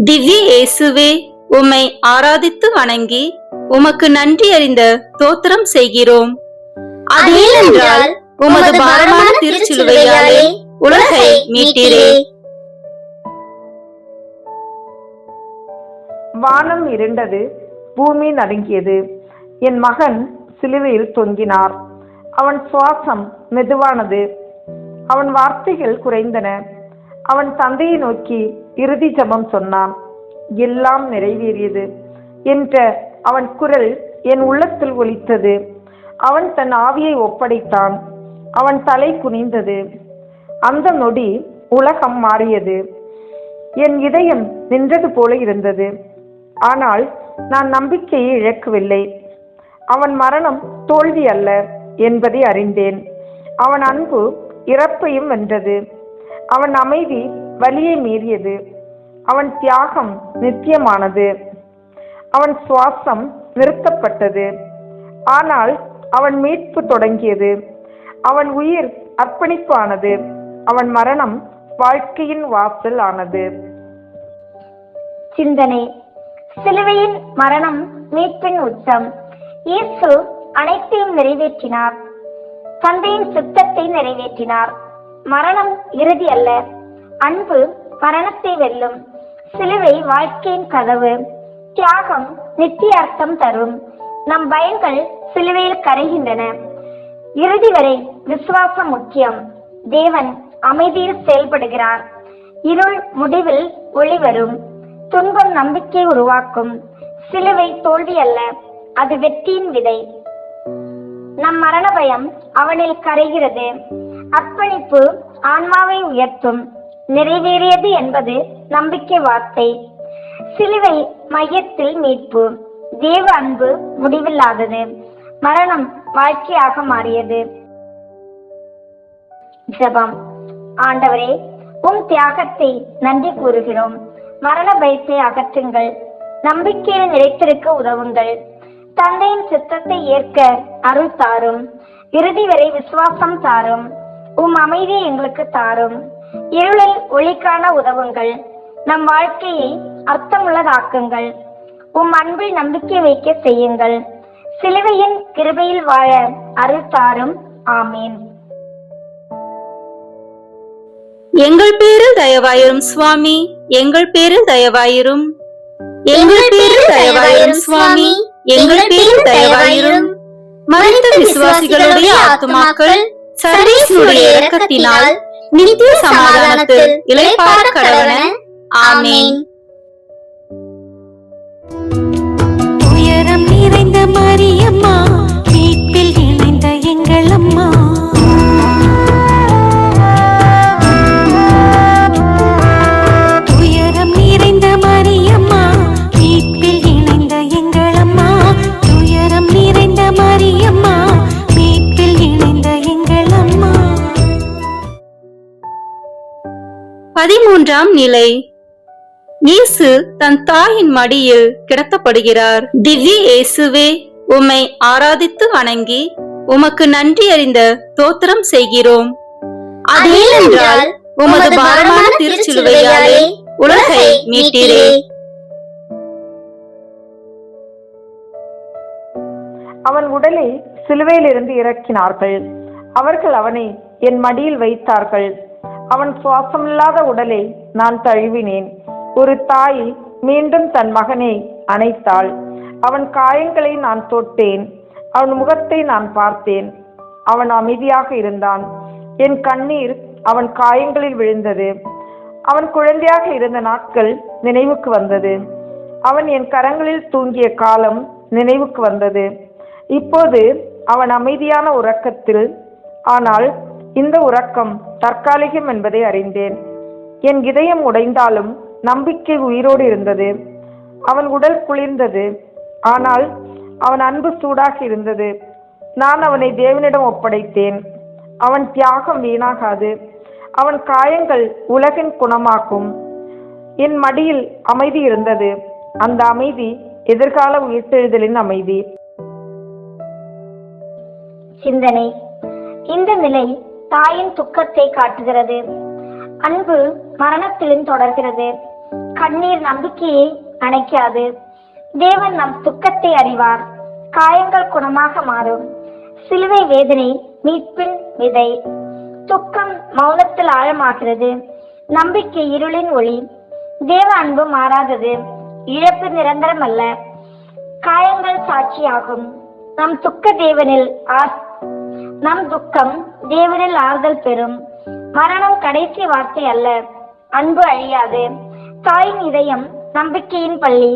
திவ்ய இயேசுவே, உம்மை ஆராதித்து வணங்கி உமக்கு நன்றி அறிந்த தோத்திரம் செய்கிறோம். அதேனென்றால் உமது பாரமான திருச்சிலுவையாலே உலகை மீட்டீரே. வானம் இருண்டது, பூமி நடுங்கியது. என் மகன் சிலுவையில் தொங்கினார். அவன் சுவாசம் மெதுவானது. அவன் வார்த்தைகள் குறைந்தன. அவன் தந்தையை நோக்கி இறுதி ஜெபம் சொன்னான். எல்லாம் நிறைவேறியது என்ற அவன் குரல் என் உள்ளத்தில் ஒலித்தது. அவன் தன் ஆவியை ஒப்படைத்தான். அவன் தலை குனிந்தது. அந்த நொடி உலகம் மாறியது. என் இதயம் நின்றது போல இருந்தது. ஆனால் நான் நம்பிக்கையை இழக்கவில்லை. அவன் மரணம் தோல்வி அல்ல என்பதை அறிந்தேன். அவன் அன்பு இறப்பையும் வென்றது. அவன் அமைதி வலியை மீறியது. அவன் தியாகம் நித்தியமானது. அவன் சுவாசம் நிறுத்தப்பட்டது. ஆனால் அவன் மீட்பு தொடங்கியது. அவன் உயிர் அர்ப்பணிப்பானது. அவன் மரணம் வாழ்க்கையின் வாசல் ஆனது. சிந்தனை. சிலுவையின் மரணம் மீட்பின் உச்சம். இயேசு அனைத்தையும் நிறைவேற்றினார். தந்தையின் சுத்தத்தை நிறைவேற்றினார். மரணம் இறுதி அல்ல. அன்பு மரணத்தை வெல்லும். சிலுவை வாழ்க்கையின் கதவு. தியாகம் நித்திய அர்த்தம் தரும். நம் பயங்கள் சிலுவையில் கரைகின்றன. இறுதி வரை விசுவாசம் முக்கியம். தேவன் அமைதியில் செயல்படுகிறார். இருள் முடிவில் ஒளி வரும். துன்பம் நம்பிக்கை உருவாக்கும். சிலுவை தோல்வி அல்ல, அது வெற்றியின் விதை. நம் மரண பயம் அவனில் கரைகிறது. அர்ப்பணிப்பு ஆன்மாவை உயர்த்தும். நிறைவேறியது என்பது நம்பிக்கை வார்த்தை. சிலுவை மையத்தில் மீட்பு. தேவ அன்பு முடிவில்லாதது. மரணம் வாழ்க்கையாக மாறியது. ஜெபம். ஆண்டவரே, உம் தியாகத்தை நன்றி கூறுகிறோம். மரண பயத்தை அகற்றுங்கள். நம்பிக்கையில் நிலைத்திருக்க உதவுங்கள். தந்தையின் சித்தத்தை ஏற்க அருள் தாரும். இறுதி வரை விசுவாசம் தாரும். உம் அமைதியை எங்களுக்கு தாரும். இருளில் ஒளி காண உதவுங்கள். நம் வாழ்க்கையை அர்த்தமுள்ளதாக்குங்கள். உம் அன்பில் நம்பிக்கை வைக்க செய்யுங்கள். சிலுவையின் கிருபையில் வாழ அருள் தாரும். ஆமேன். எங்கள் பேரில் தயவாயிரும் சுவாமி, எங்கள் பேரில் தயவாயிரும். எங்கள் பேரில் தயவாயிரும் சுவாமி, எங்கள் பேரில் தயவாயிரும். மரித்த விசுவாசிகளுடைய ஆத்துமாக்கள் சர்வேசுடைய இரக்கத்தினால் நித்திய சமாதானத்தில் இளைப்பாற கடவன. ஆமேன். உயரம் நிறைந்த மரியம்மா, மீட்பில் இணைந்த எங்கள் அம்மா. 13ஆம் நிலை. இயேசு தன் தாயின் மடியில் கிடத்தப்படுகிறார். திவ்ய இயேசுவே, உம்மை ஆராதித்து வணங்கி உமக்கு நன்றி அறிந்த தோத்திரம் செய்கிறோம். அதேனென்றால் உமது பாரமான திருச்சிலுவையாலே உலகை மீட்டீரே. அவன் உடலை சிலுவையிலிருந்து இறக்கினார்கள். அவர்கள் அவனை என் மடியில் வைத்தார்கள். அவன் சுவாசமில்லாத உடலை நான் தழுவினேன். ஒரு தாய் மீண்டும் தன் மகனை அணைத்தாள். அவன் காயங்களை நான் தொட்டேன். அவன் முகத்தை நான் பார்த்தேன். அவன் அமைதியாக இருந்தான். என் கண்ணீர் அவன் காயங்களில் விழுந்தது. அவன் குழந்தையாக இருந்த நாட்கள் நினைவுக்கு வந்தது. அவன் என் கரங்களில் தூங்கிய காலம் நினைவுக்கு வந்தது. இப்போது அவன் அமைதியான உறக்கத்தில். ஆனால் இந்த உறக்கம் தற்காலிகம் என்பதை அறிந்தேன். என் இதயம் உடைந்தாலும் நம்பிக்கை உயிரோடு இருந்தது. அவன் உடல் குளிர்ந்தது, ஆனால் அவன் அன்பு சூடாக இருந்தது. நான் அவனை தேவனிடம் ஒப்படைத்தேன். அவன் தியாகம் வீணாகாது. அவன் காயங்கள் உலகின் குணமாக்கும். என் மடியில் அமைதி இருந்தது. அந்த அமைதி எதிர்கால உயிர்த்தெழுதலின் அமைதி. சிந்தனை. இந்த நிலை தாயின் துக்கத்தை காட்டுகிறது. அன்பு மரணத்திலும் தொடர்கிறது. கண்ணீர் நம்பிக்கையை அணைக்காது. தேவன் நம் துக்கத்தை அறிவார். காயங்கள் குணமாக மாறும். சிலுவை வேதனை மீட்பின் விதை. துக்கம் மௌனத்தில் ஆழமாகிறது. நம்பிக்கை இருளின் ஒளி. தேவ அன்பு மாறாதது. இழப்பு நிரந்தரம் அல்ல. காயங்கள் சாட்சியாகும். நம் துக்கம் தேவனில் ஆறுதல் பெறும். மரணம் கடைசி வார்த்தை அல்ல. அன்பு அழியாது. தாயின் இதயம் நம்பிக்கையின் பள்ளி.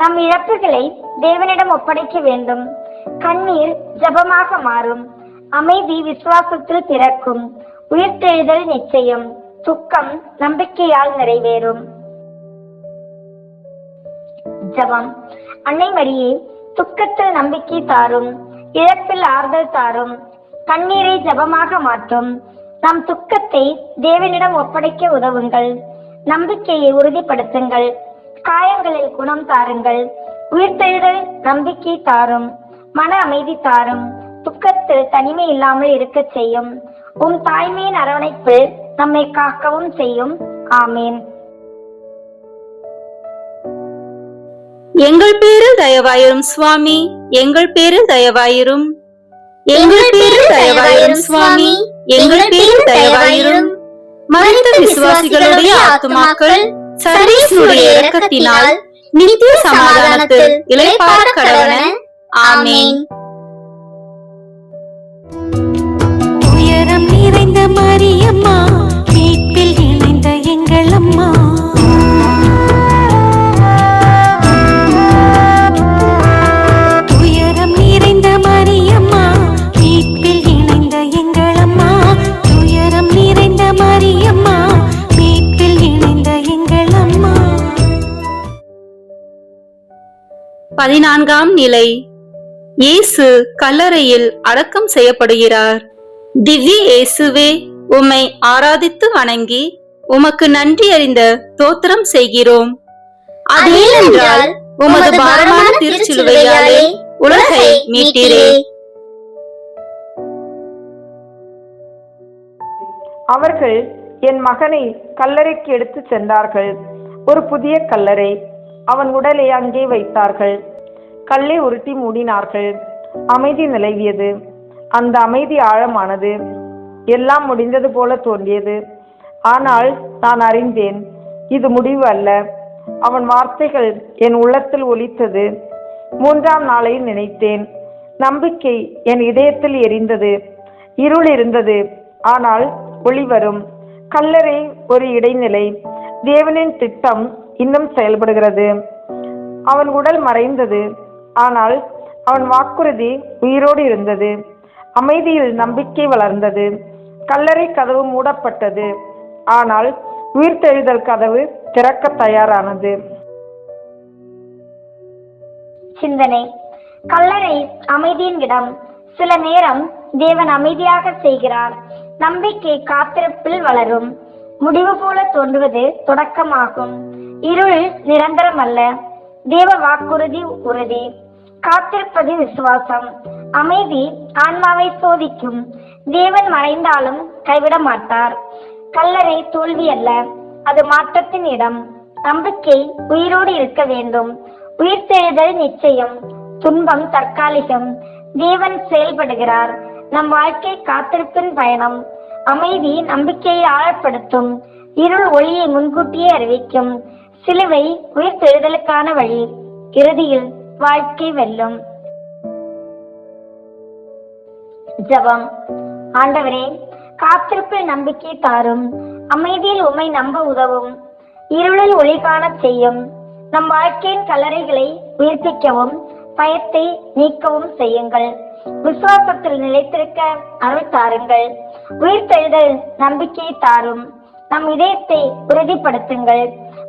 நம் இழப்புகளை தேவனிடம் ஒப்படைக்க வேண்டும். கண்ணீர் ஜபமாக மாறும். அமைதி விசுவாசத்தில் பிறக்கும். உயிர்த்தெழுதல் நிச்சயம். துக்கம் நம்பிக்கையால் நிறைவேறும். ஜபம். அன்னை மரியே, துக்கத்தில் நம்பிக்கை தாரும். இழப்பில் ஆறுதல் தாரும். கண்ணீரை ஜபமாக மாற்றும். நம் துக்கத்தை தேவனிடம் ஒப்படைக்க உதவுங்கள். நம்பிக்கையை உறுதிப்படுத்துங்கள். காயங்களில் குணம் தாருங்கள். உயிர்த்தெழுதல் நம்பிக்கை தாரும். மன அமைதி தாரும். துக்கத்தில் தனிமை இல்லாமல் இருக்க செய்யும். தாய்மையின் அரவணைப்பு நம்மை காக்கவும் செய்யும். ஆமீன். எங்கள் பேரில் தயவாயிரும் சுவாமி, எங்கள் பேரில் தயவாயிரும். எங்கள் பேரில் தயவாயிரும் சுவாமி, எங்கள் பேரில் தயவாயிரும். மரித்த விசுவாசிகளுடைய ஆத்துமாக்கள் சர்வேசுடைய இரக்கத்தினால் நித்திய சமாதானத்தில் இளைப்பாற கடவன. ஆமீன். உயரம் நிறைந்த மரியம்மா, மீட்பில் இணைந்த எங்கள் அம்மா. உயரம் நிறைந்த மரியம்மா, மீட்பில் இணைந்த எங்கள் அம்மா. உயரம் நிறைந்த மரியம்மா, மீட்பில் இணைந்த எங்கள் அம்மா. 14ஆம் நிலை. இயேசு கல்லறையில் அடக்கம் செய்யப்படுகிறார். திவ்ய இயேசுவே, உம்மை ஆராதித்து வணங்கி உமக்கு நன்றி அறிந்த தோத்திரம் செய்கிறோம். அதேனென்றால் உமது பாரமான திருச்சிலுவையாலே உலகை மீட்டீரே. அவர்கள் என் மகனை கல்லறைக்கு எடுத்து சென்றார்கள். ஒரு புதிய கல்லறை. அவன் உடலை அங்கே வைத்தார்கள். கல்லை உருட்டி மூடினார்கள். அமைதி நிலவியது. அந்த அமைதி ஆழமானது. எல்லாம் முடிந்தது போல தோன்றியது. ஆனால் நான் அறிந்தேன், இது முடிவு அல்ல. அவன் வார்த்தைகள் என் உள்ளத்தில் ஒலித்தது. 3ஆம் நாளை நினைத்தேன். நம்பிக்கை என் இதயத்தில் எரிந்தது. இருள் இருந்தது, ஆனால் ஒளி வரும். கல்லறை ஒரு இடைநிலை. தேவனின் திட்டம் இன்னும் செயல்படுகிறது. அவன் உடல் மறைந்தது, ஆனால் அவன் வாக்குறுதி உயிரோடு இருந்தது. அமைதியில் நம்பிக்கை வளர்ந்தது. கல்லறை கதவு மூடப்பட்டது, ஆனால் உயிர்த்தெழுதல் கதவு திறக்க தயாரானது. சிந்தனை. கல்லறை அமைதியின் இடம். சில நேரம் தேவன் அமைதியாக செய்கிறார். நம்பிக்கை காத்திருப்பில் வளரும். முடிவு போல தோன்றுவது தொடக்கமாகும். இருள் நிரந்தரமல்ல. தேவ வாக்குறுதி உறுதி. காத்திருப்பது விசுவாசம். அமைதி ஆன்மாவை சோதிக்கும். தேவன் மறைந்தாலும் கைவிட மாட்டார். கல்லறை தோல்வி அல்ல, அது மாற்றத்தின் இடம். நம்பிக்கை உயிரோடு இருக்க வேண்டும். உயிர்த்தெழுதல் நிச்சயம். துன்பம் தற்காலிகம். தேவன் செயல்படுகிறார். நம் வாழ்க்கை காத்திருப்பின் பயணம். அமைதி நம்பிக்கையை ஆழப்படுத்தும். இருள் ஒளியை முன்கூட்டியே அறிவிக்கும். சிலுவை உயிர்த்தெழுதலுக்கான வழி. இறுதியில் வாழ்க்கை வெல்லும். ஜெபம். ஆண்டவரே, காத்திருப்பில் நம்பிக்கை தாரும். அமைதியில் உம்மை நம்ப உதவும். இருளில் ஒளி காணச் செய்யும். நம் வாழ்க்கையின் கல்லறைகளை உயிர்ப்பிக்கவும் பயத்தை நீக்கவும் செய்யுங்கள். விசுவாசத்தில் நிலைத்திருக்க அருள் தாருங்கள். உயிர்த்தெழுதல் நம்பிக்கையை தாரும். நம் இதயத்தை உறுதிப்படுத்துங்கள்.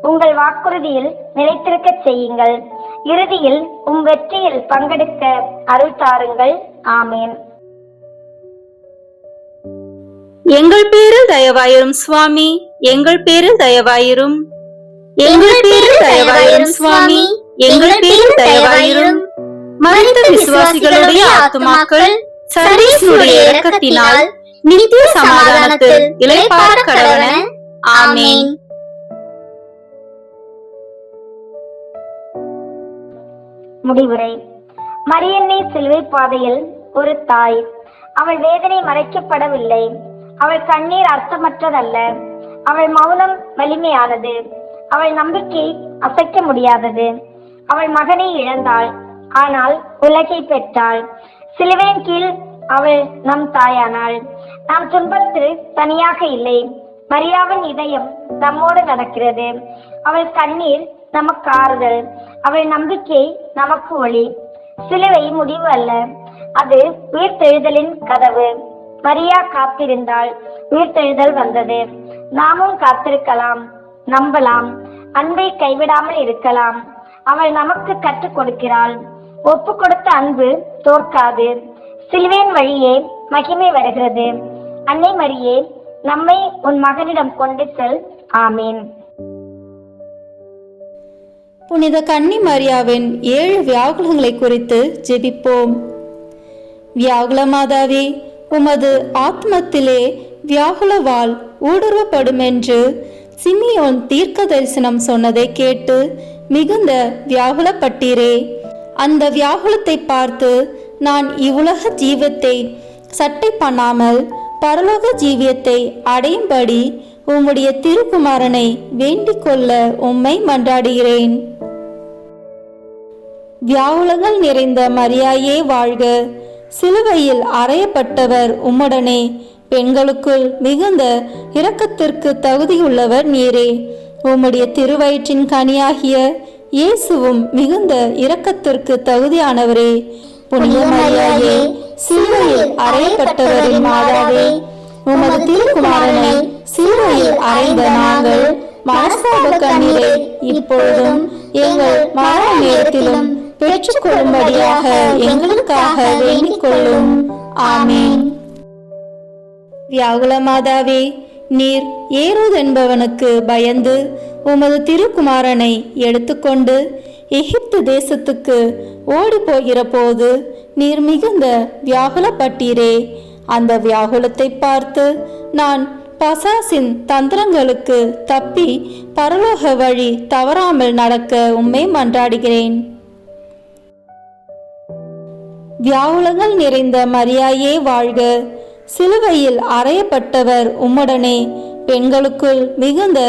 உங்கள் வாக்குறுதியில் நிலைத்திருக்க செய்யுங்கள். இறுதியில் வெற்றியில் பங்கெடுக்க அருள் தாருங்கள். ஆமேன். எங்கள் பேரில் தயவாயிரும் சுவாமி, எங்கள் பேரில் தயவாயிரும். எங்கள் பேரில் தயவாயிரும் சுவாமி, எங்கள் பேரில் தயவாயிரும். மரித்த விசுவாசிகளுடைய ஆத்துமாக்கள் சர்வேசுடைய இரக்கத்தினால் நித்திய சமாதானத்தில் இளைப்பாற கடவன. ஆமேன். முடிவுரை. மரியன்னை சிலுவை பாதையில் ஒரு தாய். அவள் வேதனை மறைக்கப்படவில்லை. அவள் கண்ணீர் அர்த்தமற்றதல்ல. அவள் மௌனம் வலிமையானது. அவள் நம்பிக்கை அசைக்க முடியாதது. அவள் மகனை இழந்தாள், ஆனால் உலகை பெற்றாள். சிலுவையின் கீழ் அவள் நம் தாயானாள். நாம் துன்பத்தில் தனியாக இல்லை. மரியாவின் இதயம் நம்மோடு நடக்கிறது. அவள் கண்ணீர் நமக்கு ஆறுதல். அவள் நம்பிக்கை நமக்கு ஒளி. சிலுவை முடிவு அல்ல, அது உயிர்த்தெழுதலின் கதவு. மரியா காத்திருந்தாள், உயிர்த்தெழுதல் வந்தது. நாமும் காத்திருக்கலாம், நம்பலாம், அன்பை கைவிடாமல் இருக்கலாம். அவள் நமக்கு கற்றுக் கொடுக்கிறாள். ஒப்பு கொடுத்த அன்பு தோற்காது. சிலுவையின் வழியே மகிமை வருகிறது. அன்னை மரியே, நம்மை உன் மகனிடம் கொண்டு செல். ஆமீன். புனித கன்னி மரியாவின் 7 வியாகுலங்களை குறித்து ஜெபிப்போம். வியாகுல மாதாவே, உமது ஆத்மத்திலே வியாகுலவால் ஊடுருவப்படும் என்று சிமியோன் தீர்க்க தரிசனம் சொன்னதை கேட்டு மிகுந்த வியாகுலப்பட்டீரே. அந்த வியாகுலத்தை பார்த்து நான் இவ்வுலக ஜீவத்தை சட்டை பண்ணாமல் பரலோக ஜீவியத்தை அடையும்படி உம்முடைய திருக்குமாரனை வேண்டிக் கொள்ள உம்மை மன்றாடுகிறேன். வியாகுலங்கள் நிறைந்த மரியாயே வாழ்க. சிலுவையில் அறையப்பட்டவர் உம்முடனே. பெண்களுக்குள் மிகுந்த இரக்கத்திற்கு தகுதியுள்ளவர் நீரே. உம்முடைய திருவயிற்றின் கனியாகிய இயேசுவும் மிகுந்த இரக்கத்திற்கு தகுதியானவரே. புனித மரியாயே, சிலுவையில் அறையப்பட்டவரின் மாதாவே, உமது திருக்குமாரனை சிலுவையில் அறைந்த நாங்கள் மனஸ்தாப கண்ணீரை இப்பொழுதும் எங்கள் மரண நேரத்திலும் பெற்றுக்கொள்ளும்படியாக எங்களுக்காக வேண்டிக் கொள்ளும். ஆமீன். வியாகுல மாதாவே, நீர் ஏரோது என்பவனுக்கு பயந்து உமது திருக்குமாரனை எடுத்துக்கொண்டு எகிப்து தேசத்துக்கு ஓடி போகிற போது நீர் மிகுந்த வியாகுலப்பட்டீரே. அந்த வியாகுலத்தை பார்த்து நான் பசாசின் தந்திரங்களுக்கு தப்பி பரலோக வழி தவறாமல் நடக்க உம்மை மன்றாடுகிறேன். வியாகுலங்கள் நிறைந்த மரியாயே வாழ்க. சிலுவையில் அறையப்பட்டவர் உம்முடனே. பெண்களுக்குள் மிகுந்த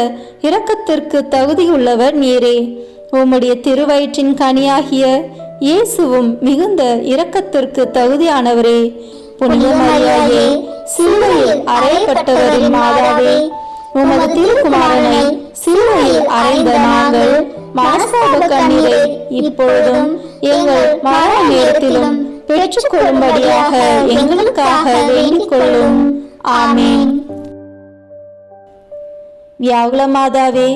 இரக்கத்திற்கு தகுதியுள்ளவர் நீரே. உம்முடைய திருவயிற்றின் கனியாகிய இயேசுவும் மிகுந்த இரக்கத்திற்கு தகுதியானவரே. புனித மரியாயே, சிலுவையில் அறையப்பட்டவரின் மாதாவே, உமது திருக்குமாரனை சிலுவையில் அறைந்த நாங்கள் மனஸ்தாப கண்ணீரை இப்பொழுதும் எங்கள் மரண நேரத்திலும் பெற்றுக்கொள்ளும்படியாக எங்களுக்காக வேண்டிக் கொள்ளும். ஆமீன். வியாகுல மாதாவே,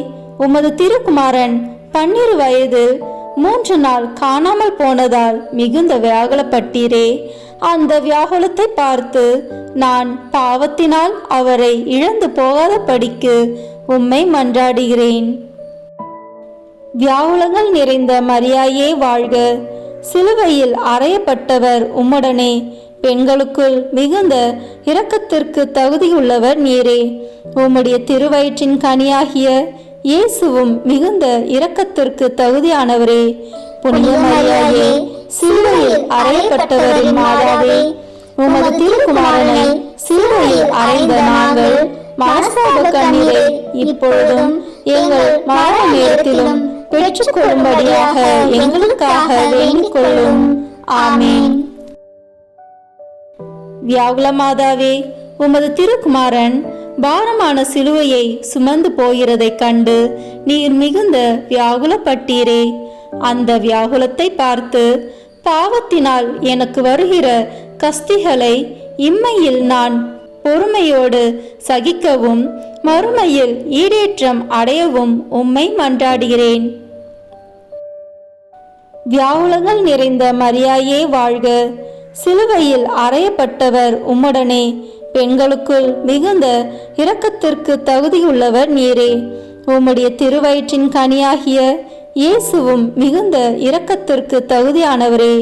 உமது திருக்குமாரன் 12 வயதில் 3 நாள் காணாமல் போனதால் மிகுந்த வியாகுலப்பட்டீரே. அந்த வியாகுலத்தை பார்த்து நான் பாவத்தினால் அவரை இழந்து போகாதபடிக்கு உம்மை மன்றாடுகிறேன். வியாகுலங்கள் நிறைந்த மரியாயே வாழ்க. சிலுவையில் அறையப்பட்டவர் உம்முடனே. பெண்களுக்குள் மிகுந்த இரக்கத்திற்கு தகுதியுள்ளவர் நீரே. உம்முடைய திருவயிற்றின் கனியாகிய இயேசுவும் மிகுந்த இரக்கத்திற்கு தகுதியானவரே. புனித மரியாயே, சிலுவையில் அறையப்பட்டவரின் மாதாவே, உமது திருக்குமாரனை சிலுவையில் அறைந்த நாங்கள் மனஸ்தாப கண்ணீரை இப்பொழுதும் எங்கள் மரண நேரத்திலும் பெற்றுக் கொள்ளும்படியாக எங்களுக்காக வேண்டிக் கொள்ளும். ஆமேன். வியாகுல மாதாவே, உமது திருக்குமாரன் பாரமான சிலுவையை சுமந்து போகிறதைக் கண்டு நீர் மிகுந்த வியாகுலப்பட்டீரே. அந்த வியாகுலத்தை பார்த்து பாவத்தினால் எனக்கு வருகிற கஸ்திகளை இம்மையில் நான் பொறுமையோடு சகிக்கவும் மறுமையில் ஈடேற்றம் அடையவும் உம்மை மன்றாடுகிறேன். வியாகுலங்கள் நிறைந்த மரியாயே வாழ்க. சிலுவையில் அறையப்பட்டவர் உம்முடனே. பெண்களுக்குள் மிகுந்த இரக்கத்திற்கு தகுதியுள்ளவர் நீரே. உம்முடைய திருவயிற்றின் கனியாகிய இயேசுவும் மிகுந்த இரக்கத்திற்கு தகுதியானவரே.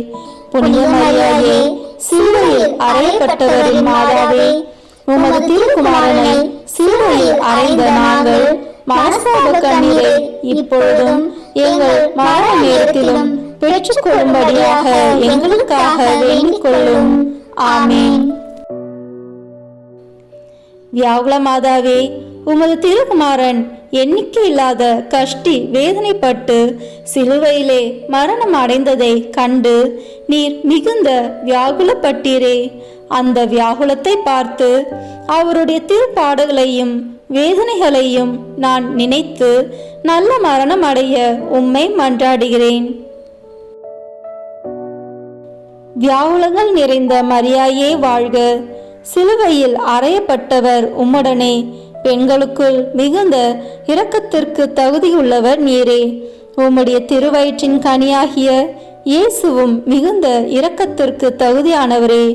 புனித மரியாயே, சிலுவையில் அறையப்பட்டவரின் மாதாவே, உமது திருக்குமாரனை சிலுவையில் அறைந்த நாங்கள் மனஸ்தாப கண்ணீரை இப்பொழுதும் எங்கள் மரண நேரத்திலும் பெற்றுக் கொள்ளும்படியாக எங்களுக்காக வேண்டிக் கொள்ளும். ஆமேன். வியாகுல மாதாவே, உமது திருக்குமாரன் எண்ணிக்கை இல்லாத கஷ்டி வேதனைப்பட்டு சிலுவையிலே மரணம் அடைந்ததை கண்டு நீர் மிகுந்த வியாகுலப்பட்டீரே. அந்த வியாகுலத்தை பார்த்து அவருடைய திருப்பாடுகளையும் வேதனைகளையும் நான் நினைத்து நல்ல மரணம் அடைய உம்மை மன்றாடுகிறேன். வியாகுலங்கள் நிறைந்த மரியாயே வாழ்க. சிலுவையில் அறையப்பட்டவர் உம்முடனே. பெண்களுக்குள் மிகுந்த இரக்கத்திற்கு தகுதியுள்ளவர் நீரே. உம்முடைய திருவயிற்றின் கனியாகிய இயேசுவும் மிகுந்த இரக்கத்திற்கு தகுதியானவரே.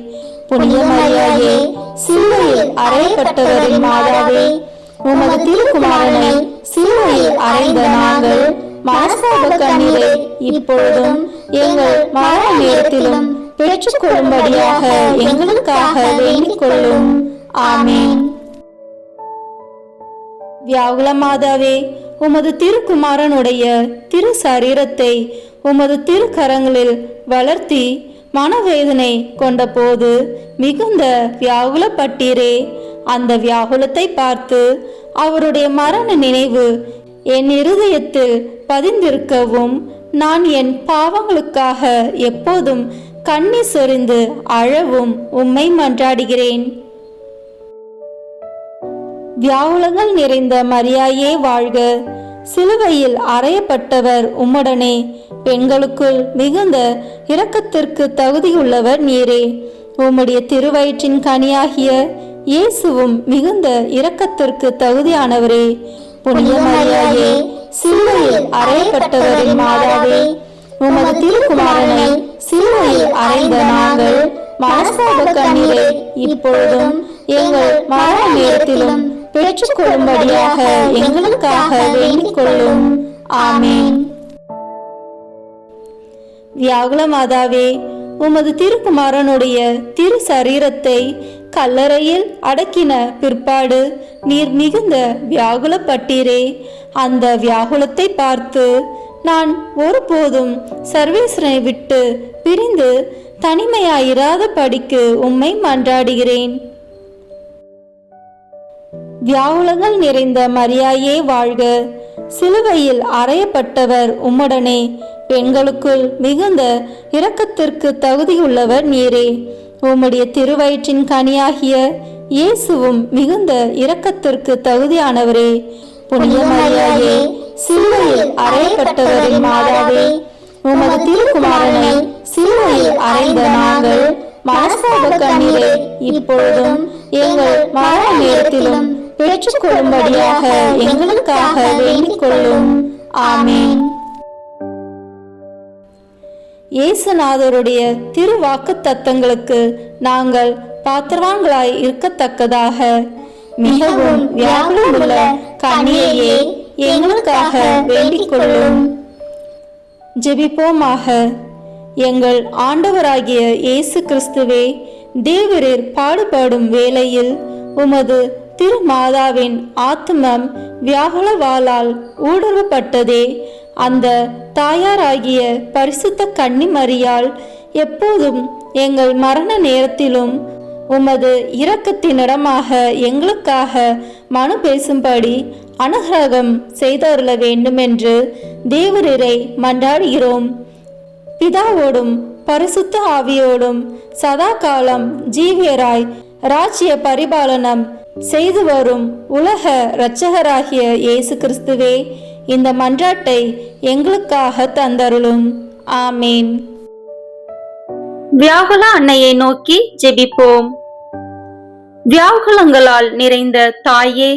புனித மரியாயே, சிலுவையில் அறையப்பட்டவரின் மாதாவே, உமது திருக்குமாரனை சிலுவையில் அறைந்த நாங்கள் மனஸ்தாப கண்ணீரை இப்பொழுதும் எங்கள் மரண நேரத்திலும் பெற்றுக் கொள்ளும்படியாக எங்களுக்காக வேண்டிக் கொள்ளும். ஆமேன். வியாகுல மாதாவே, உமது திருக்குமாரனுடைய திரு சரீரத்தை உமது திருக்கரங்களில் வளர்த்தி மனவேதனை கொண்ட போது மிகுந்த வியாகுலப்பட்டீரே. அந்த வியாகுலத்தை பார்த்து அவருடைய மரண நினைவு என் இருதயத்தில் பதிந்திருக்கவும் நான் என் பாவங்களுக்காக எப்போதும் கண்ணீர் சொரிந்து அழவும் உம்மை மன்றாடுகிறேன். வியாகுலங்கள் நிறைந்த மரியாயே வாழ்க. சிலுவையில் அறையப்பட்டவர் உம்முடனே. பெண்களுக்குள் மிகுந்த இரக்கத்திற்கு தகுதியுள்ளவர் நீரே. உம்முடைய திருவயிற்றின் கனியாகிய இயேசுவும் மிகுந்த இரக்கத்திற்கு தகுதியானவரே. புனித மரியாயே, சிலுவையில் அறையப்பட்டவரின் மாதாவே, உமது திருக்குமாரனை சிலுவையில் அறைந்த நாங்கள் மனஸ்தாப கண்ணீரை இப்பொழுதும் எங்கள் மரண நேரத்திலும் பெற்றுக் கொள்ளும்படியாக எங்களுக்காக வேண்டிக் கொள்ளும். ஆமேன். வியாகுல மாதாவே, உமது திருக்குமாரனுடைய திரு சரீரத்தை கல்லறையில் அடக்கின பிற்பாடு நீர் மிகுந்த வியாகுலப்பட்டீரே. அந்த வியாகுலத்தை பார்த்து நான் ஒருபோதும் சர்வேஸ்வரனை விட்டு பிரிந்து தனிமையாயிராத படிக்கு உம்மை மன்றாடுகிறேன். வியாகுலங்கள் நிறைந்த மரியாயே வாழ்க. சிலுவையில் அறையப்பட்டவர் உம்முடனே. பெண்களுக்குள் மிகுந்த இரக்கத்திற்கு தகுதியுள்ளவர் நீரே. உம்முடைய திருவயிற்றின் கனியாகிய இயேசுவும் மிகுந்த இரக்கத்திற்கு தகுதியானவரே. புனித மரியாயே, சிலுவையில் அறையப்பட்டவரின் மாதாவே, உமது திருக்குமாரனை சிலுவையில் அறைந்த நாங்கள் மனஸ்தாப கண்ணீரை இப்பொழுதும் எங்கள் மரண நேரத்திலும் பெற்றுக் கொள்ளும்படியாக எங்களுக்காக வேண்டிக் கொள்ளும். ஆமேன். இயேசுநாதருடைய திருவாக்கு தத்தங்களுக்கு நாங்கள் பாத்திரவான்களாய் இருக்கத்தக்கதாக மிகவும் வியாகுலமுள்ள கன்னிகையே எங்களுக்காக வேண்டிக் கொள்ளும். ஜெபிப்போமாக. எங்கள் ஆண்டவராகிய இயேசு கிறிஸ்துவே, தேவரீர் பாடுபடும் வேளையில் உமது திருமாதாவின் ஆத்மம் வியாகுலவாளால் ஊடுருவப்பட்டதே, அந்த தாயாராகிய பரிசுத்த கன்னிமரியாள் எப்போதும் எங்கள் மரண நேரத்திலும் உமது இரக்கத்தினிடமாக எங்களுக்காக மனு பேசும்படி அனுகிரகம் செய்தருள வேண்டுமென்று தேவரீரை மன்றாடுகிறோம். பிதாவோடும் பரிசுத்த ஆவியோடும் சதா காலம் ஜீவியராய் ராஜ்ய பரிபாலனம் செய்து வரும் உலக இரட்சகராகிய இயேசு கிறிஸ்துவே, இந்த மன்றாட்டை எங்களுக்காக தந்தருளும். ஆமேன். வியாகுல அன்னையை நோக்கி ஜெபிப்போம். வியாகுலங்களால் நிறைந்த தாயே,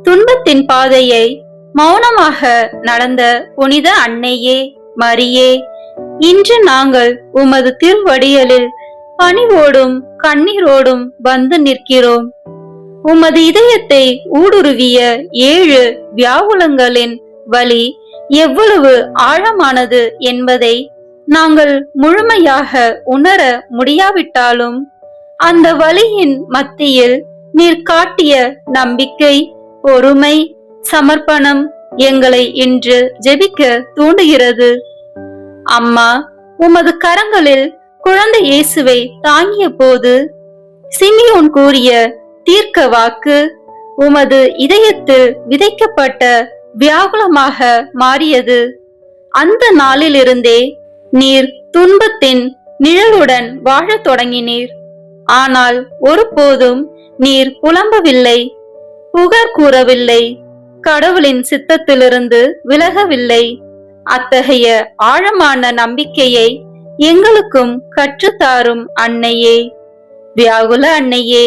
துன்பத்தின் பாதையை மௌனமாக நடந்த புனித அன்னையே மரியே, இன்று நாங்கள் உமது திருவடிகளில் பணிவோடும் கண்ணீரோடும் வந்து நிற்கிறோம். உமது இதயத்தை ஊடுருவிய 7 வியாகுலங்களின் வலி எவ்வளவு ஆழமானது என்பதை நாங்கள் முழுமையாக உணர முடியாவிட்டாலும், அந்த வலியின் மத்தியில் நீர் காட்டிய நம்பிக்கை, பொறுமை, சமர்ப்பணம் எங்களை இன்று ஜெபிக்க தூண்டுகிறது. அம்மா, உமது கரங்களில் குழந்தை இயேசுவை தாங்கிய போது சிமியோன் கூறிய தீர்க்க வாக்கு உமது இதயத்தில் விதைக்கப்பட்ட வியாகுலமாக மாறியது. அந்த நாளிலிருந்தே நீர் துன்பத்தின் நிழலுடன் வாழத் தொடங்கினீர். ஆனால் ஒருபோதும் நீர் புலம்பவில்லை, புகார் கூறவில்லை, கடவுளின் சித்தத்திலிருந்து விலகவில்லை. அத்தகைய ஆழமான நம்பிக்கையை எங்களுக்கும் கற்றுத்தாரும் அன்னையே, வியாகுல அன்னையே,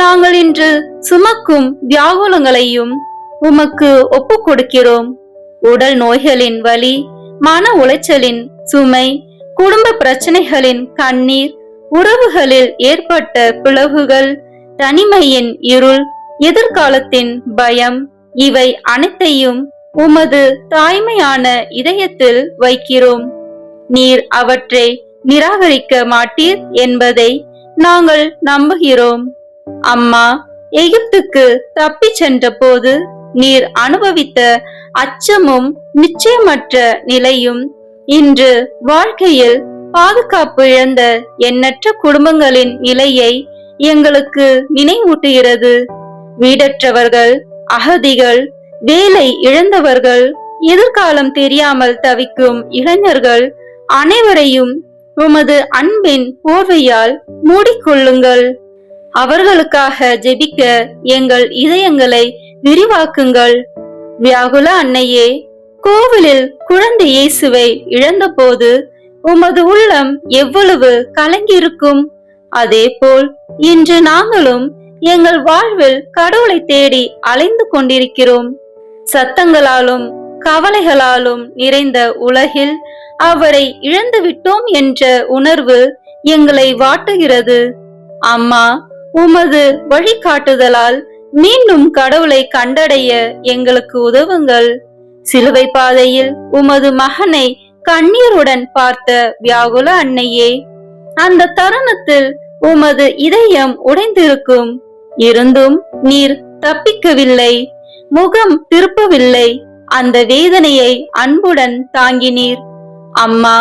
நாங்கள் இன்று சுமக்கும் வியாகுலங்களையும் உமக்கு ஒப்பு கொடுக்கிறோம். உடல் நோய்களின் வலி, மன உளைச்சலின் சுமை, குடும்ப பிரச்சனைகளின் கண்ணீர், உறவுகளில் ஏற்பட்ட பிளவுகள், தனிமையின் இருள், எதிர்காலத்தின் பயம், இவை அனைத்தையும் உமது தாய்மையான இதயத்தில் வைக்கிறோம். நீர் அவற்றை நிராகரிக்க மாட்டீர் என்பதை நாங்கள் நம்புகிறோம். அம்மா, எகிப்துக்கு தப்பி சென்ற போது நீர் அனுபவித்த அச்சமும் நிச்சயமற்ற நிலையும் இன்று வாழ்க்கையில் பாதுகாப்பு இழந்த எண்ணற்ற குடும்பங்களின் நிலையை எங்களுக்கு நினைவூட்டுகிறது. வீடற்றவர்கள், அகதிகள், வேலை இழந்தவர்கள், எதிர்காலம் தெரியாமல் தவிக்கும் இளைஞர்கள் அனைவரையும் உமது அன்பின் போர்வையால் மூடிக்கொள்ளுங்கள். அவர்களுக்காக ஜெபிக்க எங்கள் இதயங்களை விரிவாக்குங்கள். வியாகுல அன்னையே, கோவிலில் குழந்தை இயேசுவை இழந்தபோது உமது உள்ளம் எவ்வளவு கலங்கியிருக்கும். அதேபோல் இன்று நாங்களும் எங்கள் வாழ்வில் கடவுளை தேடி அலைந்து கொண்டிருக்கிறோம். சத்தங்களாலும் கவலைகளாலும் நிறைந்த உலகில் அவரை இழந்து விட்டோம் என்ற உணர்வு எங்களை வாட்டுகிறது. அம்மா, உமது வழிகாட்டுதலால் மீண்டும் கடவுளை கண்டடைய எங்களுக்கு உதவுங்கள். சிலுவை பாதையில் உமது மகனை கண்ணீருடன் பார்த்த வியாகுல அன்னையே, அந்த தருணத்தில் உமது இதயம் உடைந்திருக்கும். இருந்தும் நீர் தப்பிக்கவில்லை, முகம் திருப்பவில்லை. அந்த வேதனையை அன்புடன் தாங்கினீர். அம்மா,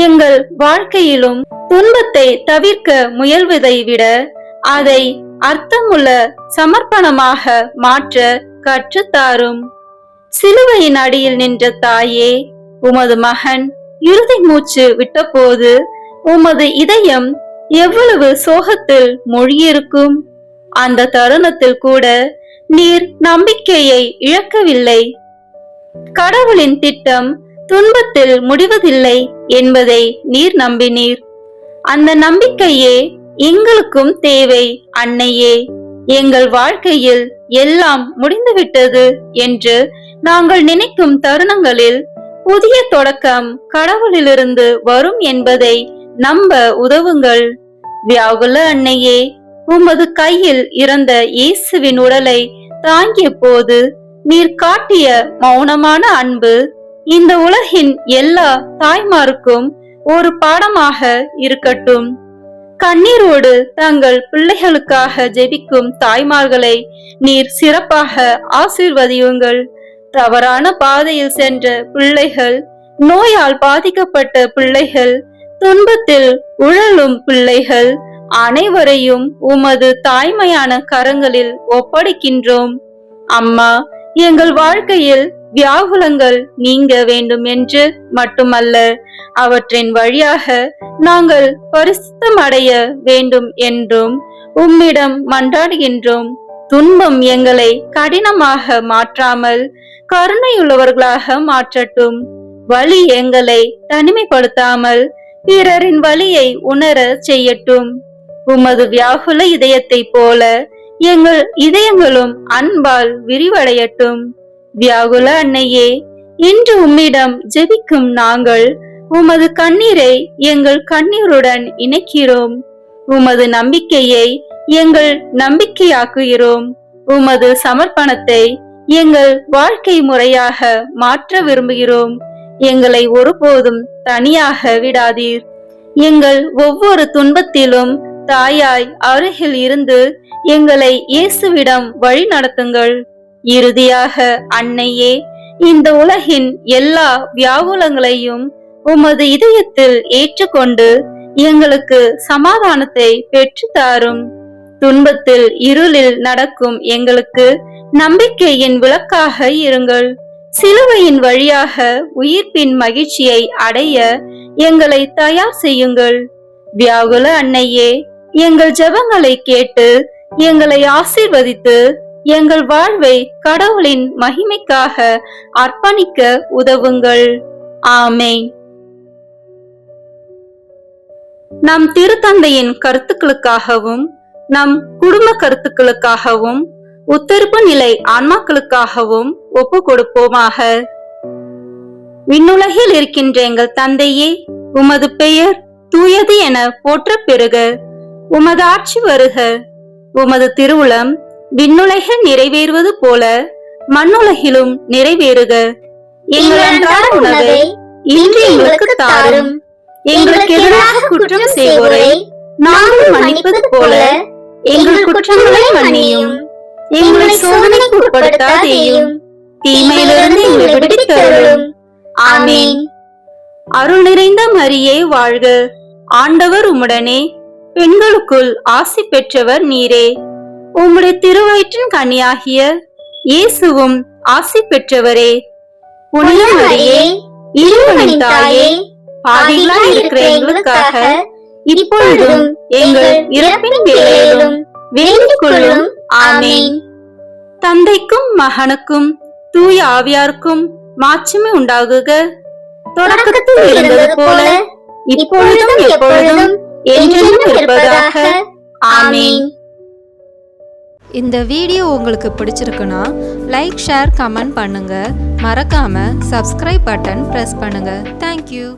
எங்கள் வாழ்க்கையிலும் துன்பத்தை தவிர்க்க முயல்வதை விட அதை அர்த்தமுள்ள சமர்ப்பணமாக மாற்ற கற்றுத்தாரும். சிலுவையின் அடியில் நின்ற தாயே, உமது மகன் இறுதி மூச்சு விட்டபோது உமது இதயம் எவ்வளவு சோகத்தில் மூழ்கியிருக்கும். அந்த தருணத்தில் கூட நீர் நம்பிக்கையை இழக்கவில்லை. கடவுளின் திட்டம் துன்பத்தில் முடிவதில்லை என்பதை நீர் நம்பினீர். அந்த நம்பிக்கையே எங்களுக்கும் தேவை அன்னையே. எங்கள் வாழ்க்கையில் எல்லாம் முடிந்துவிட்டது என்று நாங்கள் நினைக்கும் தருணங்களில் புதிய தொடக்கம் கடவுளிலிருந்து வரும் என்பதை நம்ப உதவுங்கள். வியாகுல அன்னையே, உமது கையில் இறந்த இயேசுவின் உடலை தாங்கிய போது நீர் காட்டிய மௌனமான அன்பு இந்த உலகின் எல்லா தாய்மாருக்கும் ஒரு பாடமாக இருக்கட்டும். கண்ணீரோடு தங்கள் பிள்ளைகளுக்காக ஜெபிக்கும் தாய்மார்களை நீர் சிறப்பாக ஆசீர்வதியுங்கள். தவறான பாதையில் சென்ற பிள்ளைகள், நோயால் பாதிக்கப்பட்ட பிள்ளைகள், துன்பத்தில் உழலும் பிள்ளைகள் அனைவரையும் உமது தாய்மையான கரங்களில் ஒப்படைக்கின்றோம். அம்மா, எங்கள் வாழ்க்கையில் வியாகுலங்கள் நீங்க வேண்டும் என்று மட்டுமல்ல, அவற்றின் வழியாக நாங்கள் பரிசுத்தம் அடைய வேண்டும் என்றும் உம்மிடம் மன்றாடுகின்றோம். துன்பம் எங்களை கடினமாக மாற்றாமல் கருணையுள்ளவர்களாக மாற்றட்டும். வலி எங்களை தனிமைப்படுத்தாமல் பிறரின் வலியை உணர செய்யட்டும். உமது வியாகுல இதயத்தை போல எங்கள் இதயங்களும் அன்பால் விரிவடையட்டும். வியாகுல அன்னையே, இன்று உம்மிடம் ஜெபிக்கும் நாங்கள் உமது கண்ணீரை எங்கள் கண்ணீருடன் இணைக்கிறோம். உமது நம்பிக்கையை எங்கள் நம்பிக்கையாக்குகிறோம். உமது சமர்ப்பணத்தை எங்கள் வாழ்க்கை முறையாக மாற்ற விரும்புகிறோம். எங்களை ஒருபோதும் தனியாக விடாதீர். எங்கள் ஒவ்வொரு துன்பத்திலும் தாயாய் அருகில் இருந்து எங்களை இயேசுவிடம் வழி நடத்துங்கள். இறுதியாக அன்னையே, இந்த உலகின் எல்லா வியாகுலங்களையும் உமது இதயத்தில் ஏற்றுக்கொண்டு எங்களுக்கு சமாதானத்தை பெற்று தாரும். துன்பத்தில் இருளில் நடக்கும் எங்களுக்கு நம்பிக்கையின் விளக்காக இருங்கள். சிலுவையின் வழியாக உயிர்ப்பின் மகிழ்ச்சியை அடைய எங்களை தயார் செய்யுங்கள். வியாகுல அன்னையே, எங்கள் ஜெபங்களை கேட்டு எங்களை ஆசீர்வதித்து எங்கள் வாழ்வை கடவுளின் மகிமைக்காக அர்ப்பணிக்க உதவுங்கள். ஆமென். நம் திருத்தந்தையின் கருத்துக்களுக்காகவும் நம் குடும்ப கருத்துக்களுக்காகவும் உத்தரப்பு நிலை ஆன்மாக்களுக்காகவும் ஒப்பு கொடுப்போமாக. விண்ணுலகில் இருக்கின்ற எங்கள் தந்தையே, உமது பெயர் தூயது என போற்ற பெறுக. உமது ஆட்சி வருக. உமது திருவுளம் விண்ணுலகில் நிறைவேறுவது போல மண்ணுலகிலும் நிறைவேறுக. எங்கள் அன்றாட உணவை இன்று எங்களுக்கு தாரும். எங்களுக்கு எதிராக குற்றம் செய்வோரை நாங்கள் மன்னிப்பது போல எங்கள் குற்றங்களை மன்னியும். எங்களை சோதனைக்கு உட்படுத்தாதேயும், தீமையிலிருந்து எங்களை விடுவித்தருளும். ஆமென். அருள் நிறைந்த மரியே வாழ்க. ஆண்டவர் உம்முடனே, பெண்களுக்குள் ஆசி பெற்றவர் நீரே. உம்முடைய திருவயிற்றின் கனியாகிய இயேசுவும் ஆசி பெற்றவரே. புனித மரியே, இறைவனின் தாயே, பாவிகளாய் இருக்கிற எங்களுக்காக இப்பொழுதும் எங்கள் இறப்பின் வேளையிலும் வேண்டிக் கொள்ளும். ஆமென். தந்தைக்கும் மகனுக்கும் தூய ஆவியாருக்கும் மாட்சிமை உண்டாகுக. தொடக்கத்தில் இருந்தது போல இப்பொழுதும் எப்பொழுதும் என்றென்றும் இருப்பதாக. ஆமென். இந்த வீடியோ உங்களுக்கு பிடிச்சிருக்குன்னா லைக், ஷேர், கமெண்ட் பண்ணுங்க. மறக்காம சப்ஸ்கிரைப் பட்டன் பிரஸ் பண்ணுங்க. தேங்க்யூ.